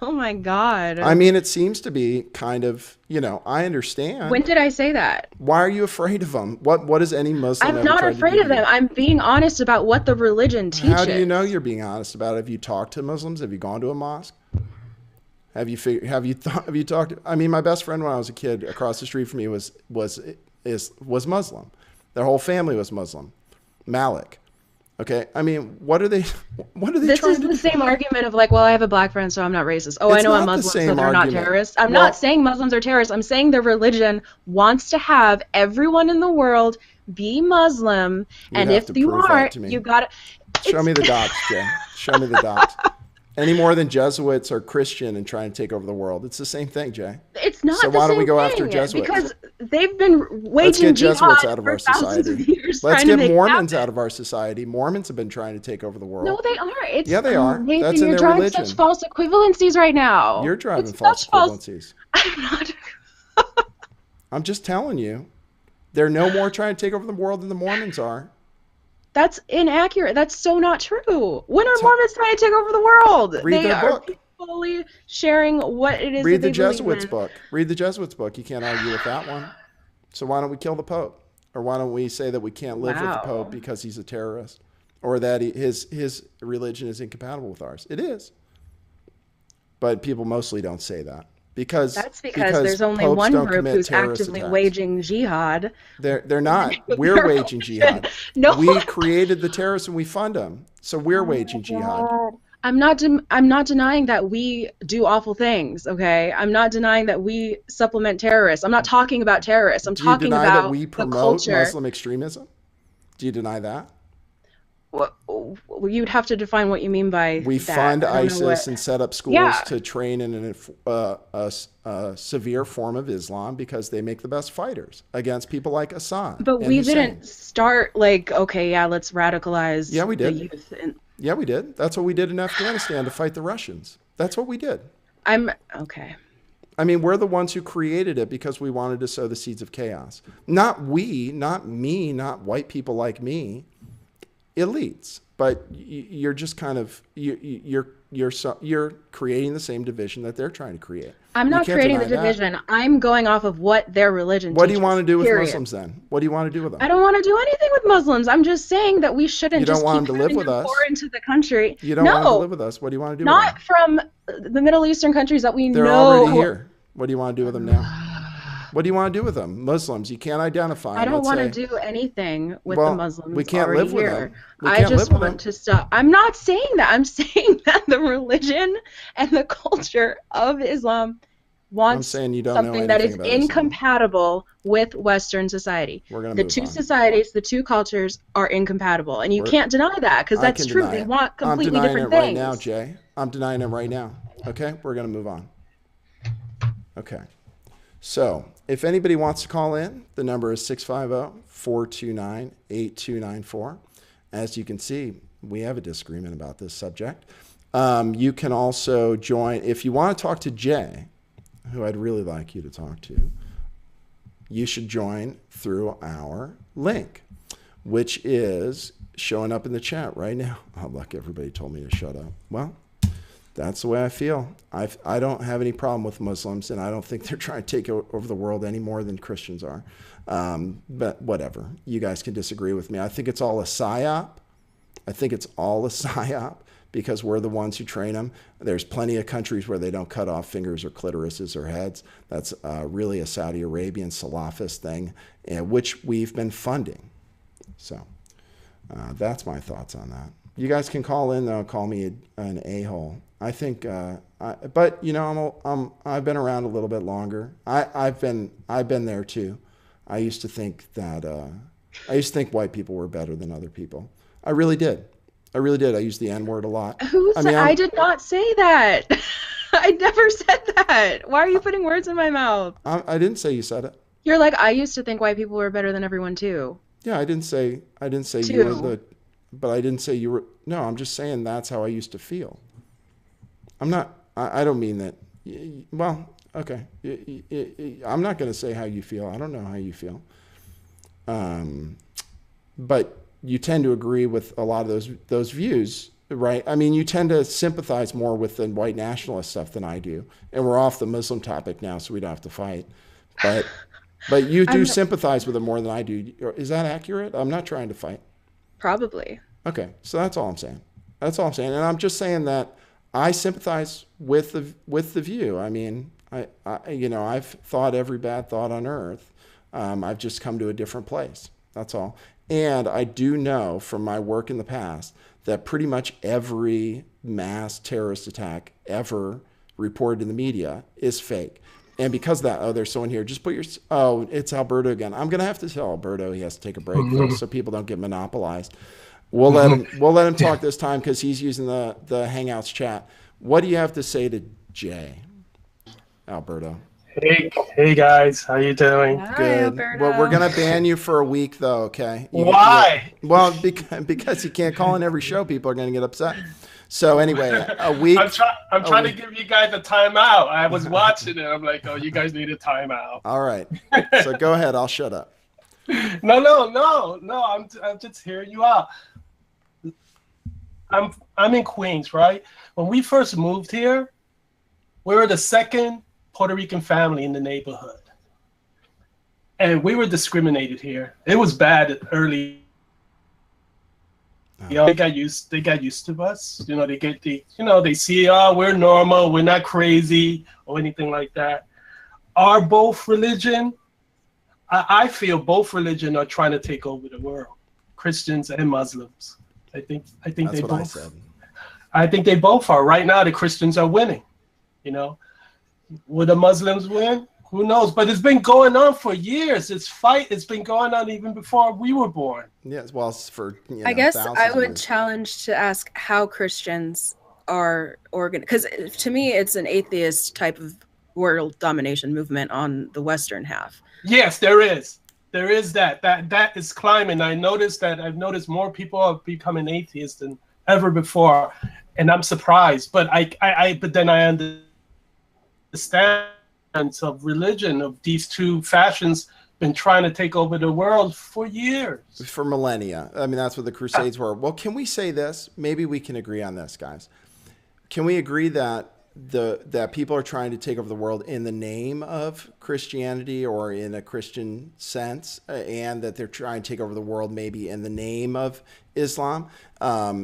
oh my God. I mean, it seems to be kind of, I understand. When did I say that? Why are you afraid of them? What has any Muslim I'm ever not tried to afraid do of to you? them. I'm being honest about what the religion teaches. How do you know you're being honest about it? Have you talked to Muslims? Have you gone to a mosque? Have you talked? I mean, my best friend when I was a kid across the street from me was Muslim. Their whole family was Muslim. Malik. Okay. I mean, what are they This trying is to the do? same argument of like, well, I have a black friend, so I'm not racist. Oh, I It's know I'm not the Muslim, so same they're not argument. terrorists. I'm Well, not saying Muslims are terrorists. I'm saying their religion wants to have everyone in the world be Muslim, you'd and have if to you prove that aren't, to me. you got to. Show me the dots, Jay. Show me the dots. Any more than Jesuits are Christian and trying to take over the world. It's the same thing, Jay. It's not So the why don't we same go after thing, Jesuits? because they've been Let's waging get Jesuits jihad out of for our thousands of society. years Let's trying to get make it Mormons happen. out of our society. Mormons have been trying to take over the world. No, they aren't. It's Yeah, they are. Nathan, That's in you're their drawing religion. such false equivalencies right now. You're driving It's false such false. equivalencies. I'm not. I'm just telling you. They're no more trying to take over the world than the Mormons are. That's inaccurate. That's so not true. When are Tell- Mormons trying to take over the world? Read They their are book. peacefully sharing what it is Read that the they believe Jesuits in. book. Read the Jesuits book. You can't argue with that one. So why don't we kill the Pope? Or why don't we say that we can't live with the Wow. Pope because he's a terrorist? Or that his religion is incompatible with ours? It is. But people mostly don't say that. That's because there's only popes one don't group commit who's terrorist actively attacks. waging jihad. They're not. We're Their waging religion. jihad. No. We created the terrorists and we fund them. So we're waging jihad. I'm not denying that we do awful things, okay? I'm not denying that we supplement terrorists. I'm not talking about terrorists. I'm Do you talking deny about that we the promote culture. Muslim extremism? Do you deny that? You'd have to define what you mean by We that. fund I don't know ISIS what. and set up schools Yeah. to train in a severe form of Islam because they make the best fighters against people like Assad But and we Hussein. didn't start like, okay, yeah, let's radicalize Yeah, we the did. youth. And Yeah, we did. That's what we did in Afghanistan to fight the Russians. That's what we did. I'm okay. I mean, we're the ones who created it because we wanted to sow the seeds of chaos. Not we, not me, not white people like me, elites. But you're just kind of you're creating the same division that they're trying to create. I'm You not can't creating the deny that. division. I'm going off of what their religion What do you teaches, want to do with period. Muslims then? What do you want to do with them? I don't want to do anything with Muslims. I'm just saying that we shouldn't You don't just want keep them to live having with them us? pour into the country. You don't want them to No, live with us. What do you want to do with not them? from the Middle Eastern countries that we They're know. already here. What do you want to do with them now? What do you want to do with them? Muslims, you can't identify. I don't let's want to say. do anything with Well, the Muslims we can't already live with here. them. We I can't just live with want them. to stop. I'm not saying that. I'm saying that the religion and the culture of Islam I'm wants saying you don't know something that anything is about Islam. incompatible with Western society. We're going to The move two on. societies, the two cultures are incompatible, and you We're- can't deny that because I that's can true. deny They it. want completely I'm denying different it right things. now, Jay. I'm denying it right now. Okay? We're going to move on. Okay. So, if anybody wants to call in, the number is 650-429-8294. As you can see, we have a disagreement about this subject. You can also join, if you want to talk to Jay, who I'd really like you to talk to, you should join through our link, which is showing up in the chat right now. Oh, look, everybody told me to shut up. Well, that's the way I feel. I don't have any problem with Muslims, and I don't think they're trying to take over the world any more than Christians are. But whatever. You guys can disagree with me. I think it's all a psyop. I think it's all a psyop because we're the ones who train them. There's plenty of countries where they don't cut off fingers or clitorises or heads. That's really a Saudi Arabian Salafist thing, which we've been funding. So that's my thoughts on that. You guys can call in though. Call me an a-hole. I think, but you know, I've been around a little bit longer. I've been there too. I used to think white people were better than other people. I really did. I used the N-word a lot. I did not say that. I never said that. Why are you putting words in my mouth? I didn't say you said it. You're like, I used to think white people were better than everyone too. Yeah, I didn't say you were but I didn't say you were. No, I'm just saying that's how I used to feel. I don't mean that. Well, okay. I'm not going to say how you feel. I don't know how you feel. But you tend to agree with a lot of those views, right? I mean, you tend to sympathize more with the white nationalist stuff than I do. And we're off the Muslim topic now, so we don't have to fight. But you do sympathize with it more than I do. Is that accurate? I'm not trying to fight. Probably. Okay, so that's all I'm saying. And I'm just saying that I sympathize with the view. I mean, I've thought every bad thought on earth. I've just come to a different place. That's all. And I do know from my work in the past that pretty much every mass terrorist attack ever reported in the media is fake. And because of that, there's someone here. Just put it's Alberto again. I'm going to have to tell Alberto he has to take a break though, so people don't get monopolized. We'll let him talk this time because he's using the Hangouts chat. What do you have to say to Jay, Alberto? Hey guys, how you doing? Hi, Good. Alberto. Well, we're gonna ban you for a week though. Okay. Why? Well, because you can't call in every show. People are gonna get upset. So anyway, a week. I'm trying to give you guys a timeout. I was watching it. I'm like, oh, you guys need a timeout. All right. So go ahead. I'll shut up. No. I'm just hearing you out. I'm in Queens, right? When we first moved here, we were the second Puerto Rican family in the neighborhood, and we were discriminated here. It was bad early. You know, they got used to us. You know, they see, we're normal, we're not crazy or anything like that. Are both religion? I feel both religion are trying to take over the world, Christians and Muslims. I think That's they what both. I said. I think they both are. Right now, the Christians are winning. You know, will the Muslims win? Who knows? But it's been going on for years. It's been going on even before we were born. Yes, well, it's for I guess thousands I of would years. challenge to ask how Christians are because to me it's an atheist type of world domination movement on the Western half. Yes, there is. There is that is climbing. I've noticed more people are becoming atheists than ever before, and I'm surprised. But but then I understand of religion of these two fashions been trying to take over the world for years, for millennia. I mean, that's what the Crusades were. Well, can we say this? Maybe we can agree on this, guys. Can we agree that that people are trying to take over the world in the name of Christianity or in a Christian sense, and that they're trying to take over the world maybe in the name of Islam?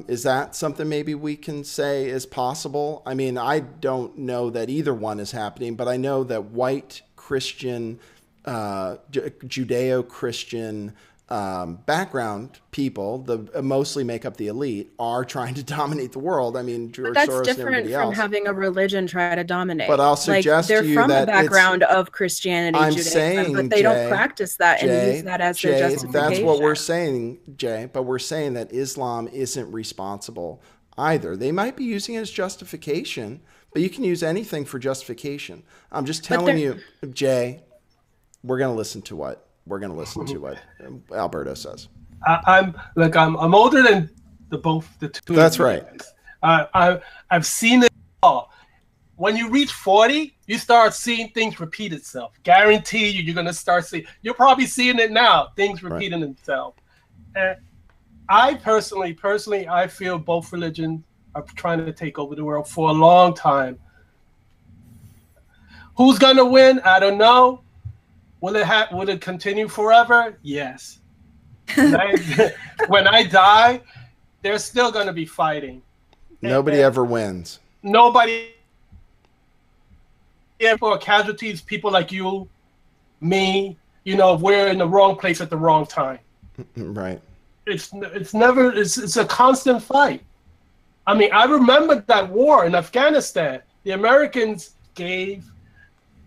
Is that something maybe we can say is possible? I mean, I don't know that either one is happening, but I know that white Christian, Judeo-Christian background people, mostly make up the elite, are trying to dominate the world. I mean, George But that's Soros different and everybody from else. having a religion try to dominate. But I'll suggest they're to you from that a background of Christianity, I'm Judaism, saying, but they Jay, don't practice that and use that as their justification. That's what we're saying, Jay. But we're saying that Islam isn't responsible either. They might be using it as justification, but you can use anything for justification. I'm just telling you, Jay. We're going to listen to what Alberto says. I'm older than the two. That's right. I've seen it all. When you reach 40, you start seeing things repeat itself. Guarantee you're going to start seeing. You're probably seeing it now. Things repeating themselves. And I personally, I feel both religions are trying to take over the world for a long time. Who's going to win? I don't know. Will it continue forever? Yes. When I die, they're still going to be fighting. Nobody ever wins. Nobody. For casualties, people like you, me, we're in the wrong place at the wrong time. Right. It's a constant fight. I mean, I remember that war in Afghanistan. The Americans gave,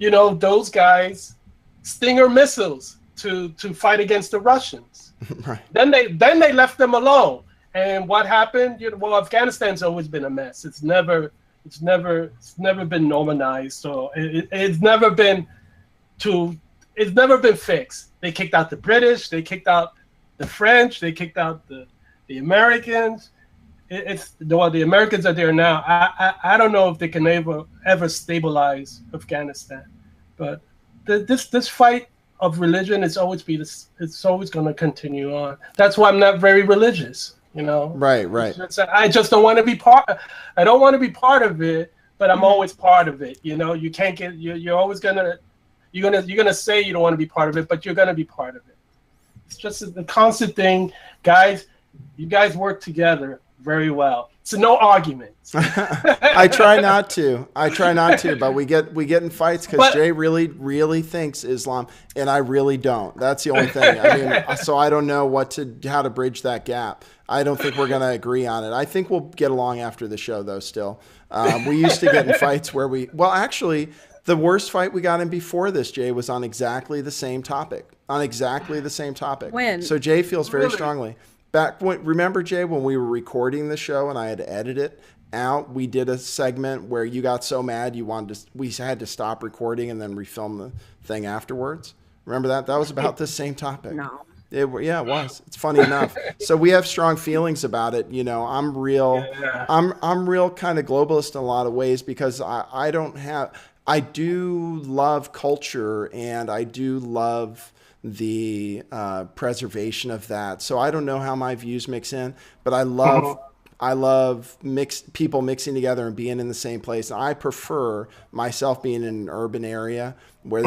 those guys Stinger missiles to fight against the Russians. Right. Then they left them alone. And what happened? Afghanistan's always been a mess. It's never been normalized. So it's never been fixed. They kicked out the British. They kicked out the French. They kicked out the Americans. The Americans are there now. I don't know if they can ever stabilize Afghanistan, but this fight of religion it's always going to continue on. That's why I'm not very religious, Right. I just don't want to be part. I don't want to be part of it, but I'm always part of it. You can't get. You're always gonna say you don't want to be part of it, but you're gonna be part of it. It's just a constant thing, guys. You guys work together very well. So no arguments. I try not to, but we get in fights because Jay really thinks Islam, and I really don't. That's the only thing. I mean, so I don't know how to bridge that gap. I don't think we're going to agree on it. I think we'll get along after the show, though. Still, we used to get in fights where actually, the worst fight we got in before this, Jay, was on exactly the same topic. When? So Jay feels very strongly. Remember, Jay, when we were recording the show and I had to edit it out, we did a segment where you got so mad we had to stop recording and then refilm the thing afterwards. Remember that? That was about the same topic. No. It was. It's funny enough. So we have strong feelings about it. I'm real kind of globalist in a lot of ways because I do love culture and I do love the preservation of that. So I don't know how my views mix in, but I love people mixing together and being in the same place. And I prefer myself being in an urban area where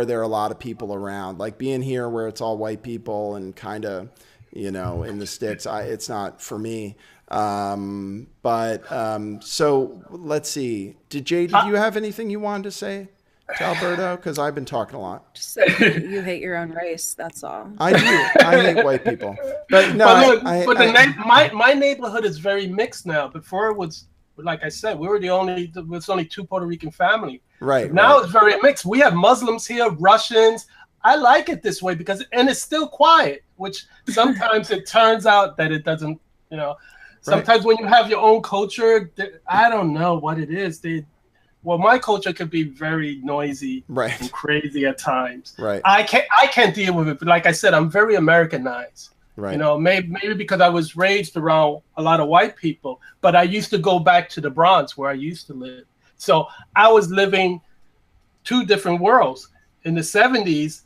there are a lot of people around, like being here where it's all white people and kind of, in the sticks. It's not for me. So let's see. Did you have anything you wanted to say to Alberto? Because I've been talking a lot. Just so you hate your own race, that's all. I do. I hate white people. But no, my neighborhood is very mixed now. Before it was, like I said, there was only 2 Puerto Rican family. Right. Now right. it's very mixed. We have Muslims here, Russians. I like it this way and it's still quiet, which sometimes it turns out that it doesn't, you know, sometimes when you have your own culture, I don't know what it is. Well, my culture could be very noisy and crazy at times. Right. I can't deal with it. But like I said, I'm very Americanized. Right. You know, maybe because I was raised around a lot of white people, but I used to go back to the Bronx where I used to live. So I was living two different worlds. In the 70s,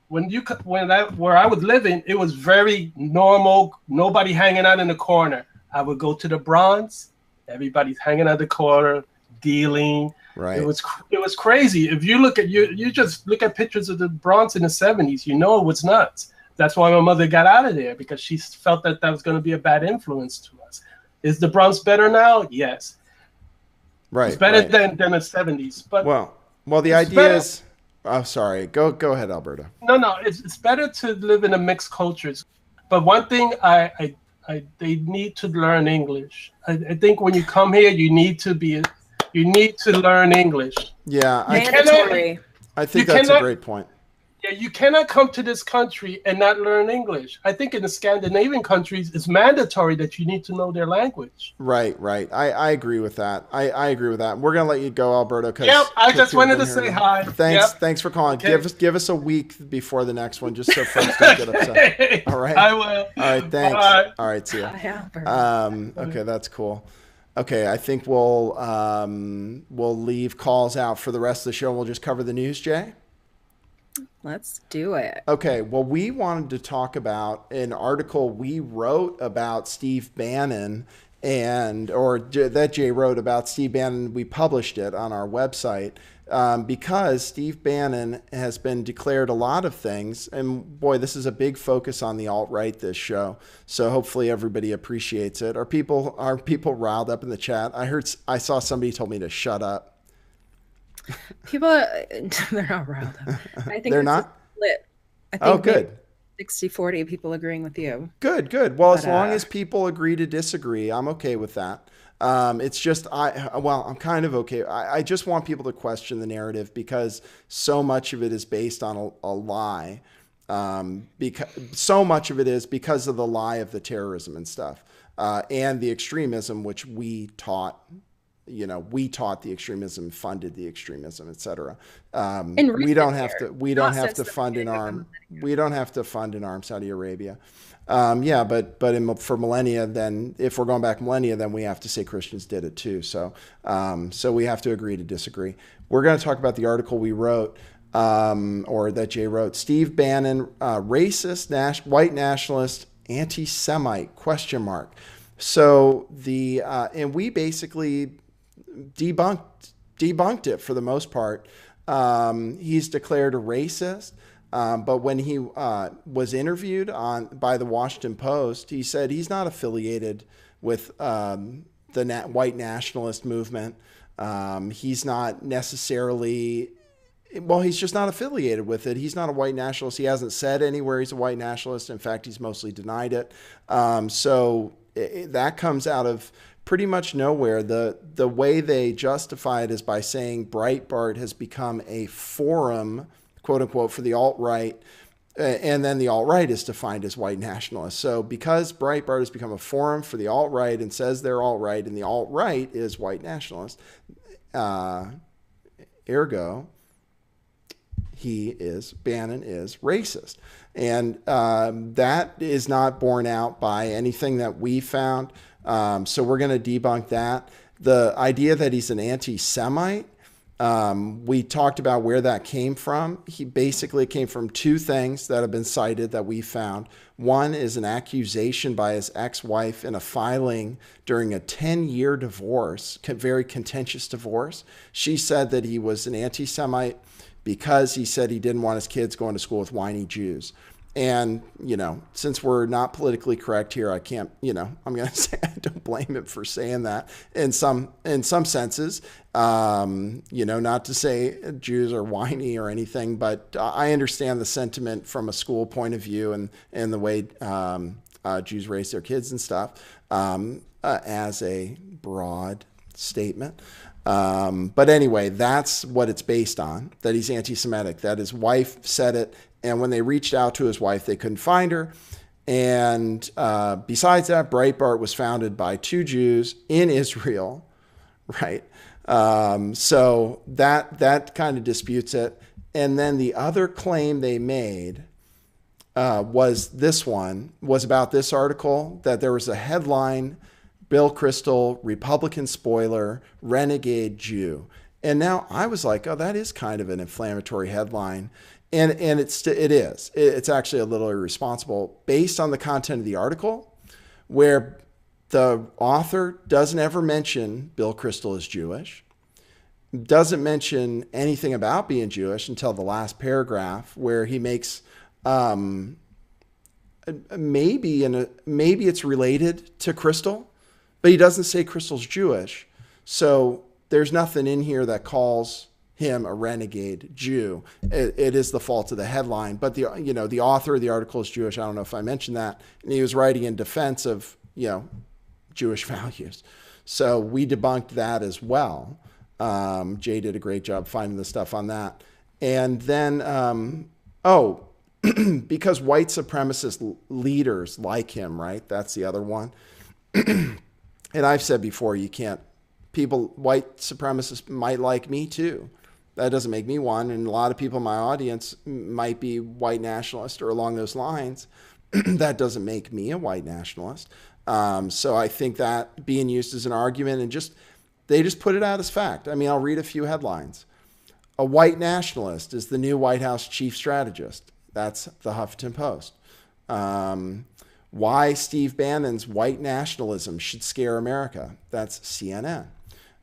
where I was living, it was very normal. Nobody hanging out in the corner. I would go to the Bronx. Everybody's hanging out the corner, dealing. Right. It was crazy. If you look at you just look at pictures of the Bronx in the 70s, you know it was nuts. That's why my mother got out of there, because she felt that was going to be a bad influence to us. Is the Bronx better now? Yes. Right. It's better than the 70s. But well, the idea is. Oh, sorry. Go ahead, Alberto. No. It's better to live in a mixed cultures. But one thing they need to learn English. I think when you come here, you need to learn English. Yeah, mandatory. I think that's a great point. Yeah, you cannot come to this country and not learn English. I think in the Scandinavian countries, it's mandatory that you need to know their language. Right. I agree with that. I agree with that. We're gonna let you go, Alberto. Yep, I just wanted to say hi. Thanks for calling. Okay. Give us a week before the next one, just so folks don't get upset. All right. I will. All right. Thanks. Bye. All right. See ya. Okay, that's cool. Okay, I think we'll leave calls out for the rest of the show. We'll just cover the news, Jay. Let's do it. Okay, well, we wanted to talk about an article we wrote about Steve Bannon that Jay wrote about Steve Bannon. We published it on our website because Steve Bannon has been declared a lot of things. And boy, this is a big focus on the alt-right this show. So hopefully everybody appreciates it. Are people riled up in the chat? I saw somebody told me to shut up. People, they're not riled up. I think they're not split. I think good. 60-40 people agreeing with you. Good. Well, as long as people agree to disagree, I'm okay with that. It's just I'm kind of okay. I just want people to question the narrative because so much of it is based on a lie. Because so much of it is because of the lie of the terrorism and stuff, and the extremism which we taught. We taught the extremism, funded the extremism, etc. We don't have to fund an arm. We don't have to fund an arm Saudi Arabia. For millennia, then if we're going back millennia, then we have to say Christians did it too. So we have to agree to disagree. We're going to talk about the article we wrote, or that Jay wrote. Steve Bannon, racist, white nationalist, anti-Semite ? So and we basically debunked it for the most part. He's declared a racist, but when he was interviewed by the Washington Post, he said he's not affiliated with the white nationalist movement. He's not necessarily. Well, he's just not affiliated with it. He's not a white nationalist. He hasn't said anywhere he's a white nationalist. In fact, he's mostly denied it. That comes out of pretty much nowhere. The way they justify it is by saying Breitbart has become a forum, quote unquote, for the alt-right. And then the alt-right is defined as white nationalists. So because Breitbart has become a forum for the alt-right and says they're alt-right, and the alt-right is white nationalist, ergo, Bannon is racist. And that is not borne out by anything that we found. So we're going to debunk that. The idea that he's an anti-Semite, we talked about where that came from. He basically came from two things that have been cited that we found. One is an accusation by his ex-wife in a filing during a 10-year divorce, very contentious divorce. She said that he was an anti-Semite because he said he didn't want his kids going to school with whiny Jews. And, since we're not politically correct here, I can't, I'm going to say I don't blame him for saying that in some senses, not to say Jews are whiny or anything, but I understand the sentiment from a school point of view and the way Jews raise their kids and stuff as a broad statement. But anyway, that's what it's based on, that he's anti-Semitic, that his wife said it. And when they reached out to his wife, they couldn't find her. And besides that, Breitbart was founded by 2 Jews in Israel, right? So that kind of disputes it. And then the other claim they made was about this article, that there was a headline, Bill Kristol, Republican spoiler, renegade Jew. And now I was like, oh, that is kind of an inflammatory headline. And it is. It's actually a little irresponsible based on the content of the article, where the author doesn't ever mention Bill Kristol is Jewish, doesn't mention anything about being Jewish until the last paragraph, where he makes maybe it's related to Kristol, but he doesn't say Kristol's Jewish. So there's nothing in here that calls him a renegade Jew. It is the fault of the headline, but the author of the article is Jewish. I don't know if I mentioned that, and he was writing in defense of Jewish values. So we debunked that as well. Jay did a great job finding the stuff on that, and then because white supremacist leaders like him, right? That's the other one. And I've said before, white supremacists might like me too. That doesn't make me one. And a lot of people in my audience might be white nationalist or along those lines. That doesn't make me a white nationalist. So I think that being used as an argument, and they just put it out as fact. I mean, I'll read a few headlines. A white nationalist is the new White House chief strategist. That's the Huffington Post. Why Steve Bannon's white nationalism should scare America. That's CNN.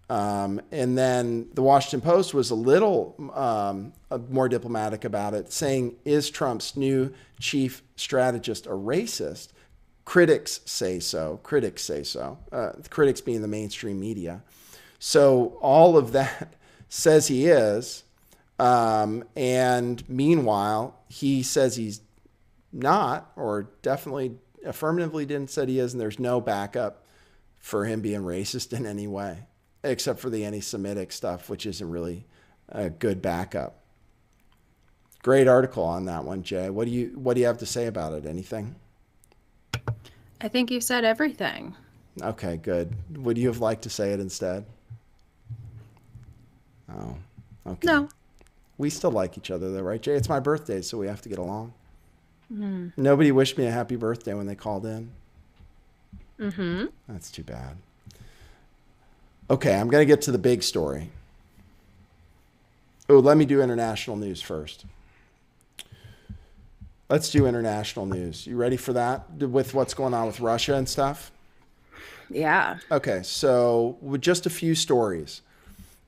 And then the Washington Post was a little more diplomatic about it, saying, is Trump's new chief strategist a racist? Critics say so. Critics being the mainstream media. So all of that says he is. And meanwhile, he says he's not, or definitely affirmatively didn't say he is, and there's no backup for him being racist in any way, except for the anti-Semitic stuff, which isn't really a good backup. Great article on that one, Jay. What do you have to say about it? Anything? I think you've said everything. Okay, good. Would you have liked to say it instead? Oh, okay. No. We still like each other though, right, Jay? It's my birthday, so we have to get along. Mm-hmm. Nobody wished me a happy birthday when they called in. Mm-hmm. That's too bad. Okay, I'm going to get to the big story. Oh, let me do international news first. Let's do international news. You ready for that? With what's going on with Russia and stuff? Yeah. Okay, so with just a few stories.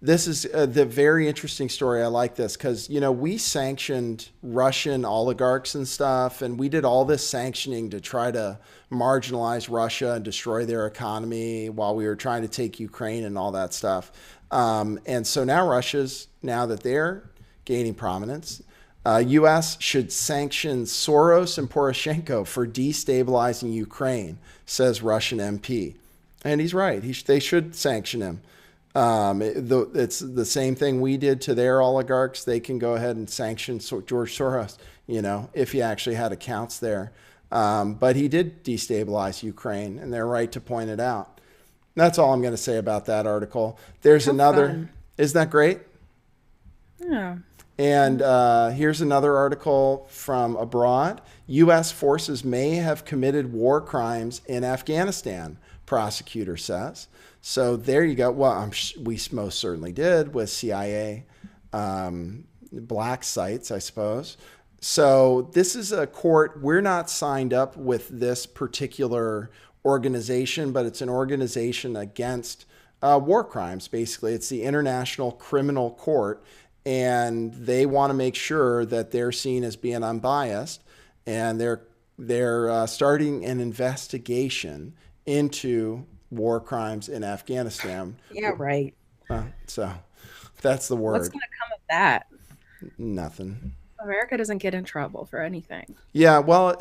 This is the very interesting story. I like this because, we sanctioned Russian oligarchs and stuff, and we did all this sanctioning to try to marginalize Russia and destroy their economy while we were trying to take Ukraine and all that stuff. And so now now that they're gaining prominence, U.S. should sanction Soros and Poroshenko for destabilizing Ukraine, says Russian MP. And he's right. They should sanction him. It's the same thing we did to their oligarchs. They can go ahead and sanction George Soros, if he actually had accounts there. But he did destabilize Ukraine, and they're right to point it out. That's all I'm going to say about that article. There's another. Fun. Isn't that great? Yeah. And here's another article from abroad. U.S. forces may have committed war crimes in Afghanistan, prosecutor says. So there you go. Well, we most certainly did with CIA black sites, I suppose. So this is a court. We're not signed up with this particular organization, but it's an organization against war crimes. Basically, it's the International Criminal Court, and they want to make sure that they're seen as being unbiased, and they're starting an investigation into war crimes in Afghanistan. Yeah, right. So that's the word. What's going to come of that? Nothing. America doesn't get in trouble for anything. Yeah, well,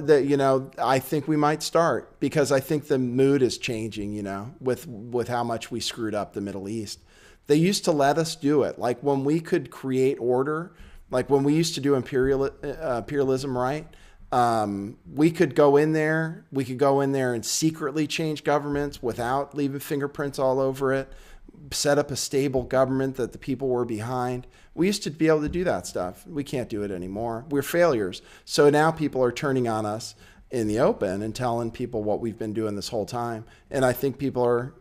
I think we might start because I think the mood is changing, with how much we screwed up the Middle East. They used to let us do it. Like when we could create order, like when we used to do imperialism, right? We could go in there. We could go in there and secretly change governments without leaving fingerprints all over it. Set up a stable government that the people were behind. We used to be able to do that stuff. We can't do it anymore. We're failures. So now people are turning on us in the open and telling people what we've been doing this whole time. And I think people are,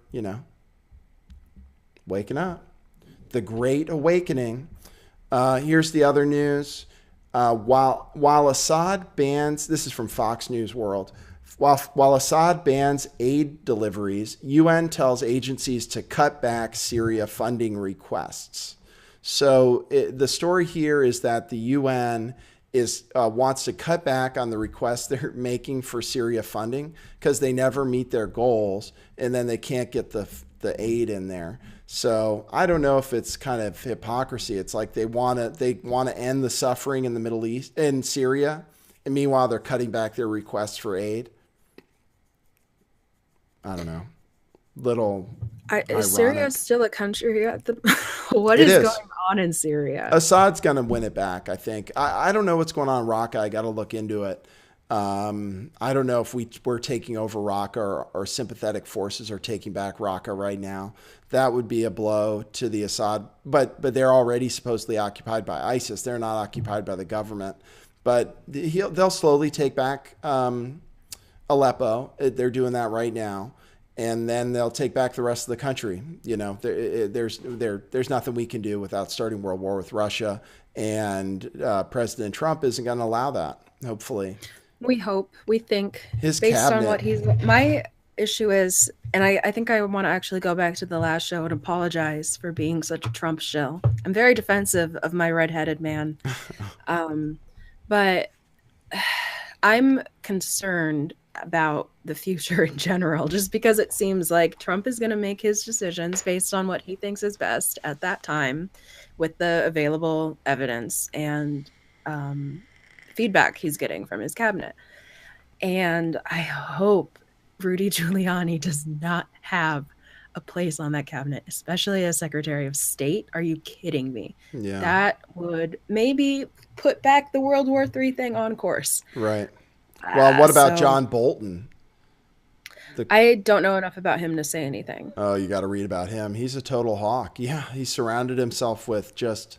waking up. The Great Awakening. Here's the other news. While Assad bans, this is from Fox News World, while Assad bans aid deliveries, UN tells agencies to cut back Syria funding requests. So the story here is that the UN wants to cut back on the requests they're making for Syria funding because they never meet their goals, and then they can't get the aid in there. So I don't know if it's kind of hypocrisy. It's like they want to end the suffering in the Middle East, in Syria, and meanwhile they're cutting back their requests for aid. I don't know. Is Syria still a country? What is going on in Syria? Assad's going to win it back, I think. I don't know what's going on in Raqqa. I got to look into it. I don't know if we're taking over Raqqa or sympathetic forces are taking back Raqqa right now. That would be a blow to the Assad. But they're already supposedly occupied by ISIS. They're not occupied by the government. But they'll slowly take back Aleppo. They're doing that right now. And then they'll take back the rest of the country. There's nothing we can do without starting world war with Russia. And President Trump isn't going to allow that, hopefully. We hope. We think. His based cabinet. on what he's... My issue is, and I think I want to actually go back to the last show and apologize for being such a Trump shill. I'm very defensive of my redheaded man. But I'm concerned about the future in general, just because it seems like Trump is going to make his decisions based on what he thinks is best at that time with the available evidence and feedback he's getting from his cabinet. And I hope Rudy Giuliani does not have a place on that cabinet, especially as Secretary of State. Are you kidding me? Yeah. That would maybe put back the World War III thing on course. Right. Well, what about John Bolton? I don't know enough about him to say anything. Oh, you got to read about him. He's a total hawk. Yeah, he surrounded himself with just...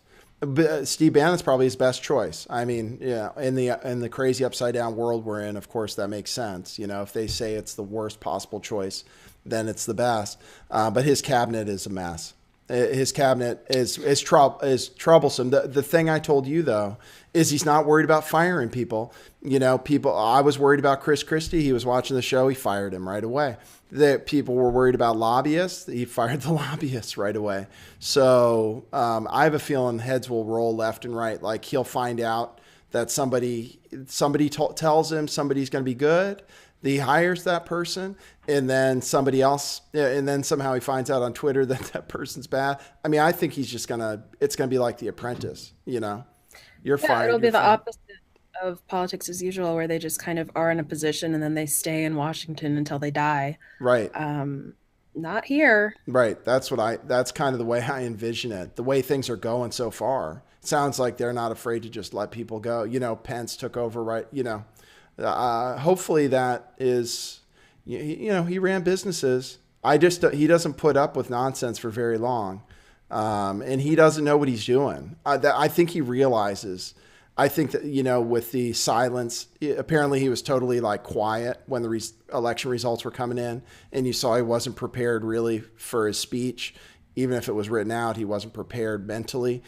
Steve Bannon's probably his best choice. I mean, yeah, in the crazy upside down world we're in, of course, that makes sense. If they say it's the worst possible choice, then it's the best. But his cabinet is a mess. His cabinet is troublesome. The thing I told you, though, is he's not worried about firing people. I was worried about Chris Christie. He was watching the show. He fired him right away. That people were worried about lobbyists. He fired the lobbyists right away. So I have a feeling heads will roll left and right. Like he'll find out that somebody tells him somebody's going to be good. He hires that person, and then somebody else, and then somehow he finds out on Twitter that person's bad. I mean, I think it's going to be like The Apprentice, You're fired. It'll be the opposite of politics as usual, where they just kind of are in a position and then they stay in Washington until they die. Right. Not here. Right. That's kind of the way I envision it. The way things are going so far, it sounds like they're not afraid to just let people go. Pence took over, right? Hopefully that is, he ran businesses. He doesn't put up with nonsense for very long. And he doesn't know what he's doing. I think he realizes. I think that, with the silence, apparently he was totally quiet when the election results were coming in, and you saw he wasn't prepared really for his speech. Even if it was written out, he wasn't prepared mentally.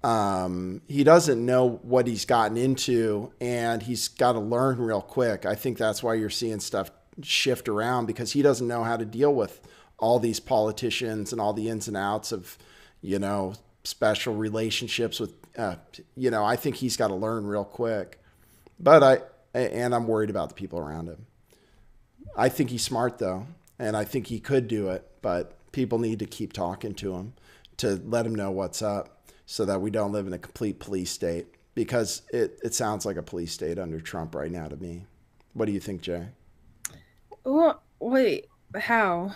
He doesn't know what he's gotten into, and he's got to learn real quick. I think that's why you're seeing stuff shift around, because he doesn't know how to deal with all these politicians and all the ins and outs of, special relationships with, I think he's got to learn real quick. But I'm worried about the people around him. I think he's smart though, and I think he could do it, but people need to keep talking to him to let him know what's up, so that we don't live in a complete police state, because it sounds like a police state under Trump right now to me. What do you think, Jay? Well, wait, how?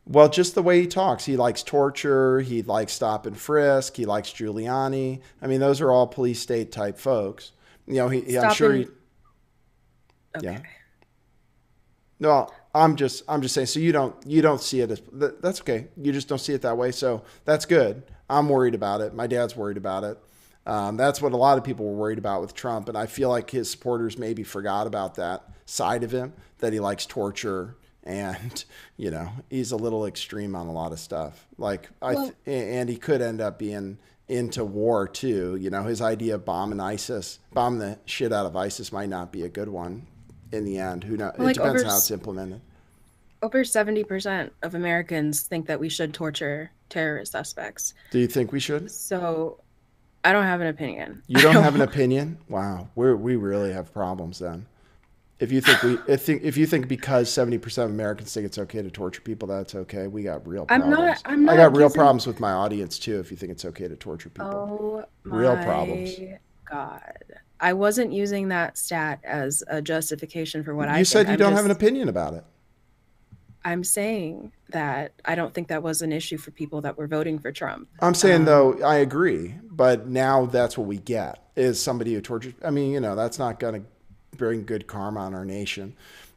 Well, just the way he talks. He likes torture. He likes stop and frisk. He likes Giuliani. I mean, those are all police state type folks. You know, I'm sure he. Okay. Yeah. No, I'm just saying. So you don't see it as that's okay. You just don't see it that way. So that's good. I'm worried about it. My dad's worried about it. That's what a lot of people were worried about with Trump, and I feel like his supporters maybe forgot about that side of him, that he likes torture, and you know, he's a little extreme on a lot of stuff. Like and he could end up being into war too. You know, his idea of bombing the shit out of ISIS might not be a good one in the end. Who knows? Well, it depends on how it's implemented. Over 70% of Americans think that we should torture terrorist suspects. Do you think we should? So I don't have an opinion. You don't have an opinion? Wow. We really have problems then. If you think because 70% of Americans think it's okay to torture people, that's okay. We got real problems. I'm not I got real problems with my audience too. If you think it's okay to torture Oh people, real problems. God, I wasn't using that stat as a justification for what I. You said you don't have an opinion about it. I'm saying that I don't think that was an issue for people that were voting for Trump. I'm saying though, I agree, but now that's what we get is somebody who tortures. I mean, you know, that's not going to bring good karma on our nation.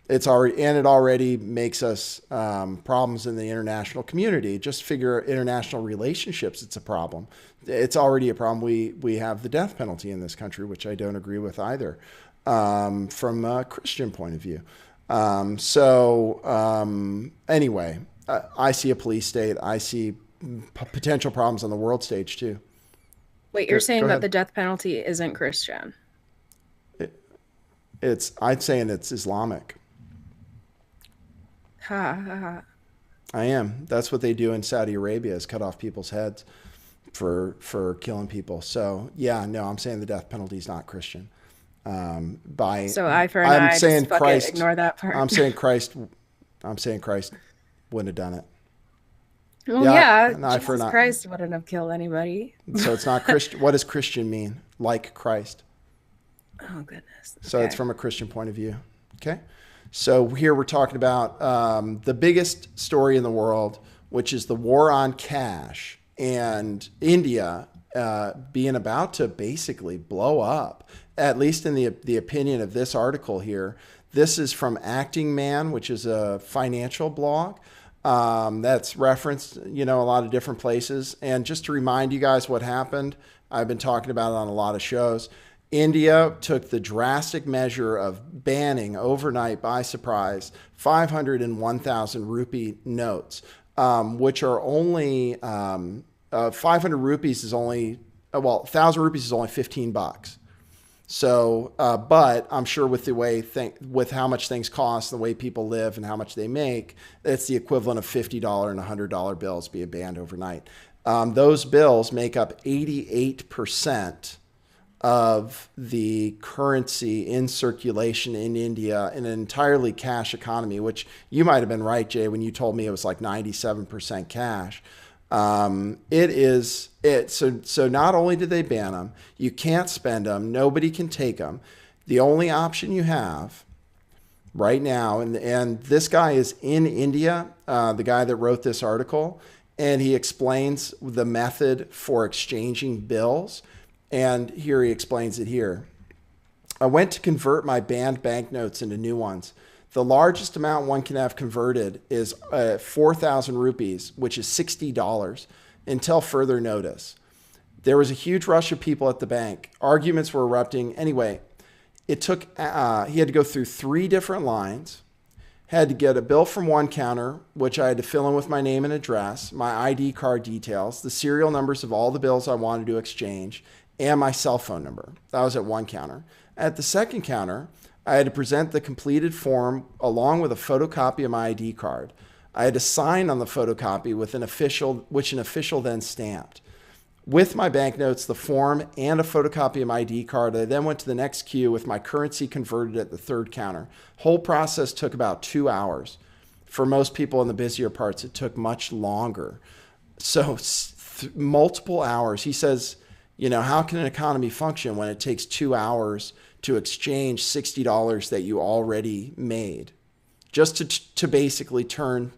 It already makes us problems in the international community. Just figure international relationships. It's a problem. It's already a problem. We have the death penalty in this country, which I don't agree with either, from a Christian point of view. Anyway, I see a police state. I see potential problems on the world stage too. Wait, you're saying that the death penalty isn't Christian? I'm saying it's Islamic. I am. That's what they do in Saudi Arabia, is cut off people's heads for killing people. So yeah, no, I'm saying the death penalty is not Christian. So eye for an eye, just fuck it, ignore that part. I'm saying Christ wouldn't have done it. Well, yeah, Jesus Christ wouldn't have killed anybody. So it's not Christian. What does Christian mean? Like Christ. Oh, goodness. So it's from a Christian point of view. Okay. So here we're talking about the biggest story in the world, which is the war on cash, and India being about to basically blow up, at least in the opinion of this article here. This is from Acting Man, which is a financial blog that's referenced, a lot of different places. And just to remind you guys what happened, I've been talking about it on a lot of shows. India took the drastic measure of banning overnight by surprise 501,000 rupee notes, which are only 500 rupees is only 1,000 rupees is only $15. So, but I'm sure with with how much things cost, the way people live, and how much they make, it's the equivalent of $50 and $100 bills being banned overnight. Those bills make up 88% of the currency in circulation in India in an entirely cash economy, which you might have been right, Jay, when you told me it was like 97% cash. So not only did they ban them, you can't spend them, nobody can take them. The only option you have right now, and this guy is in India, the guy that wrote this article, and he explains the method for exchanging bills. And here he explains it here. I went to convert my banned banknotes into new ones. The largest amount one can have converted is 4,000 rupees, which is $60, until further notice. There was a huge rush of people at the bank. Arguments were erupting. Anyway, it took, he had to go through 3 different lines, had to get a bill from one counter, which I had to fill in with my name and address, my ID card details, the serial numbers of all the bills I wanted to exchange, and my cell phone number. That was at one counter. At the second counter, I had to present the completed form along with a photocopy of my ID card. I had to sign on the photocopy which an official then stamped. With my banknotes, the form, and a photocopy of my ID card, I then went to the next queue with my currency converted at the third counter. Whole process took about 2 hours. For most people in the busier parts, it took much longer. So multiple hours. He says, how can an economy function when it takes 2 hours to exchange $60 that you already made, just to basically turn,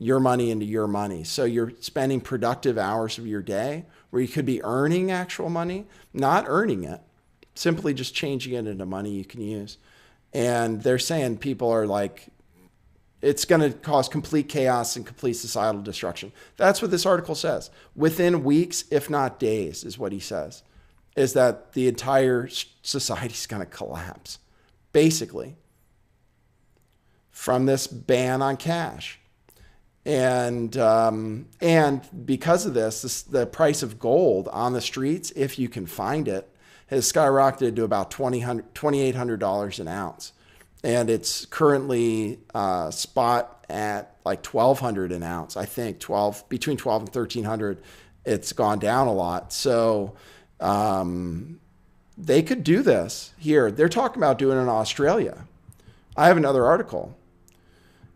your money into your money. So you're spending productive hours of your day where you could be earning actual money, not earning it, simply just changing it into money you can use. And they're saying people are like, it's going to cause complete chaos and complete societal destruction. That's what this article says. Within weeks, if not days, is what he says, is that the entire society is going to collapse, basically, from this ban on cash. And because of this, the price of gold on the streets, if you can find it, has skyrocketed to about $2,800 an ounce. And it's currently spot at like $1,200 an ounce. I think between $1,200 and $1,300. It's gone down a lot. So they could do this here. They're talking about doing it in Australia. I have another article.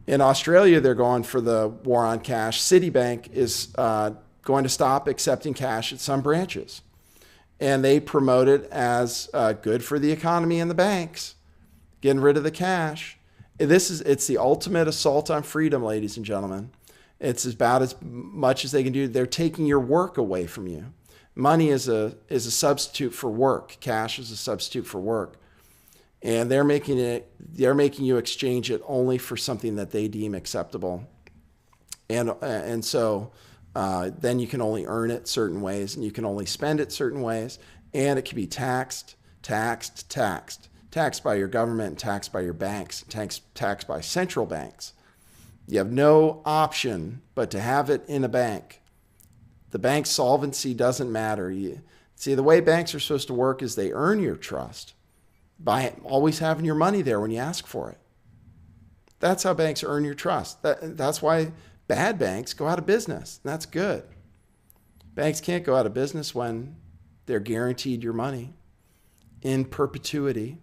In Australia, they're going for the war on cash. Citibank is going to stop accepting cash at some branches. And they promote it as good for the economy and the banks, getting rid of the cash. It's the ultimate assault on freedom, ladies and gentlemen. It's about as much as they can do. They're taking your work away from you. Money is a substitute for work. Cash is a substitute for work. And they're making you exchange it only for something that they deem acceptable. And so then you can only earn it certain ways, and you can only spend it certain ways, and it can be taxed by your government, taxed by your banks, taxed by central banks. You have no option but to have it in a bank. The bank's solvency doesn't matter. See, the way banks are supposed to work is they earn your trust by always having your money there when you ask for it. That's how banks earn your trust. That's why bad banks go out of business. That's good. Banks can't go out of business when they're guaranteed your money in perpetuity.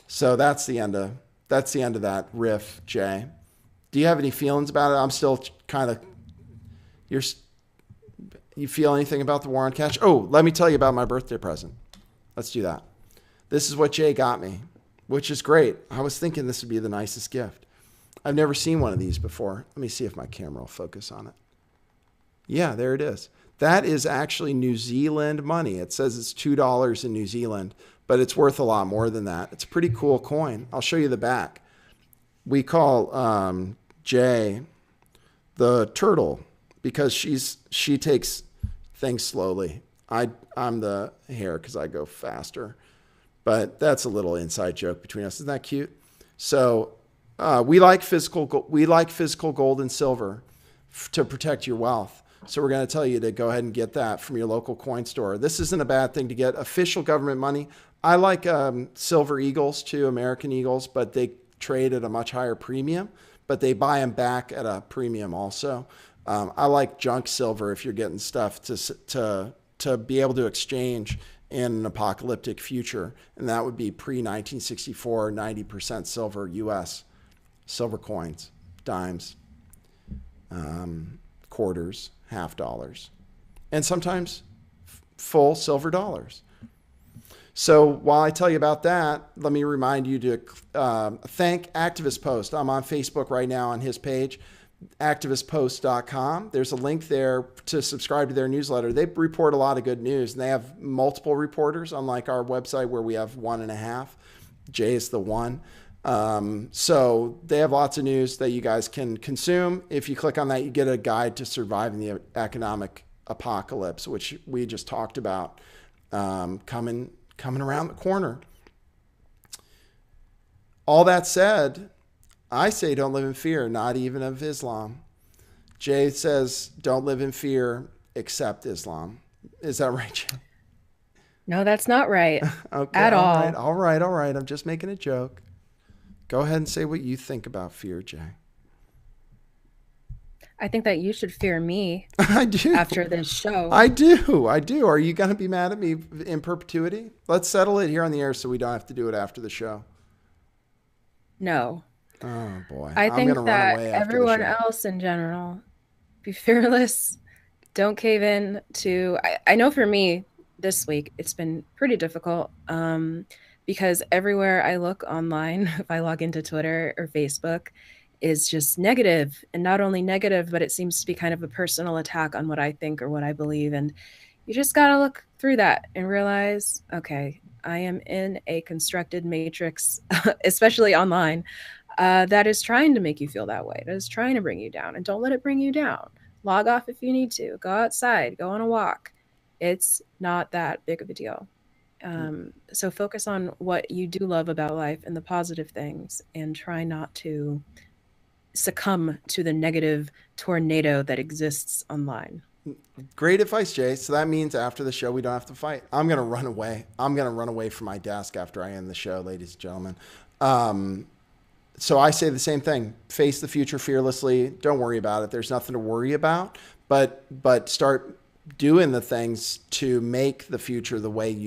So that's the end of that riff, Jay. Do you have any feelings about it? I'm still kind of. You feel anything about the war on cash? Oh, let me tell you about my birthday present. Let's do that. This is what Jay got me, which is great. I was thinking this would be the nicest gift. I've never seen one of these before. Let me see if my camera will focus on it. Yeah, there it is. That is actually New Zealand money. It says it's $2 in New Zealand, but it's worth a lot more than that. It's a pretty cool coin. I'll show you the back. We call Jay the turtle because she takes things slowly. I'm the hare because I go faster. But that's a little inside joke between us. Isn't that cute? So we like physical gold and silver to protect your wealth. So we're going to tell you to go ahead and get that from your local coin store. This isn't a bad thing to get. Official government money. I like silver eagles too, American eagles, but they trade at a much higher premium. But they buy them back at a premium also. I like junk silver if you're getting stuff to be able to exchange in an apocalyptic future. And that would be pre-1964, 90% silver U.S. silver coins, dimes, quarters, half dollars, and sometimes full silver dollars. So while I tell you about that, let me remind you to thank Activist Post. I'm on Facebook right now on his page, activistpost.com. There's a link there to subscribe to their newsletter. They report a lot of good news, and they have multiple reporters, unlike our website where we have 1.5. Jay is the one. So they have lots of news that you guys can consume. If you click on that, you get a guide to surviving the economic apocalypse, which we just talked about coming around the corner. All that said, I say don't live in fear, not even of Islam. Jay says don't live in fear, except Islam. Is that right, Jay? No, that's not right. Okay, at all. All right. I'm just making a joke. Go ahead and say what you think about fear, Jay. I think that you should fear me. I do. After this show. I do. Are you going to be mad at me in perpetuity? Let's settle it here on the air so we don't have to do it after the show. No. Oh, boy. I think that everyone else in general, be fearless. Don't cave in to... I know for me, this week, it's been pretty difficult because everywhere I look online, if I log into Twitter or Facebook, is just negative, and not only negative, but it seems to be kind of a personal attack on what I think or what I believe. And you just got to look through that and realize, okay, I am in a constructed matrix, especially online, that is trying to make you feel that way, that is trying to bring you down. And don't let it bring you down. Log off if you need to. Go outside, go on a walk. It's not that big of a deal. So focus on what you do love about life and the positive things, and try not to succumb to the negative tornado that exists online. Great advice, Jay. So that means after the show, we don't have to fight. I'm going to run away. I'm going to run away from my desk after I end the show, ladies and gentlemen. So I say the same thing. Face the future fearlessly. Don't worry about it. There's nothing to worry about, but start doing the things to make the future the way you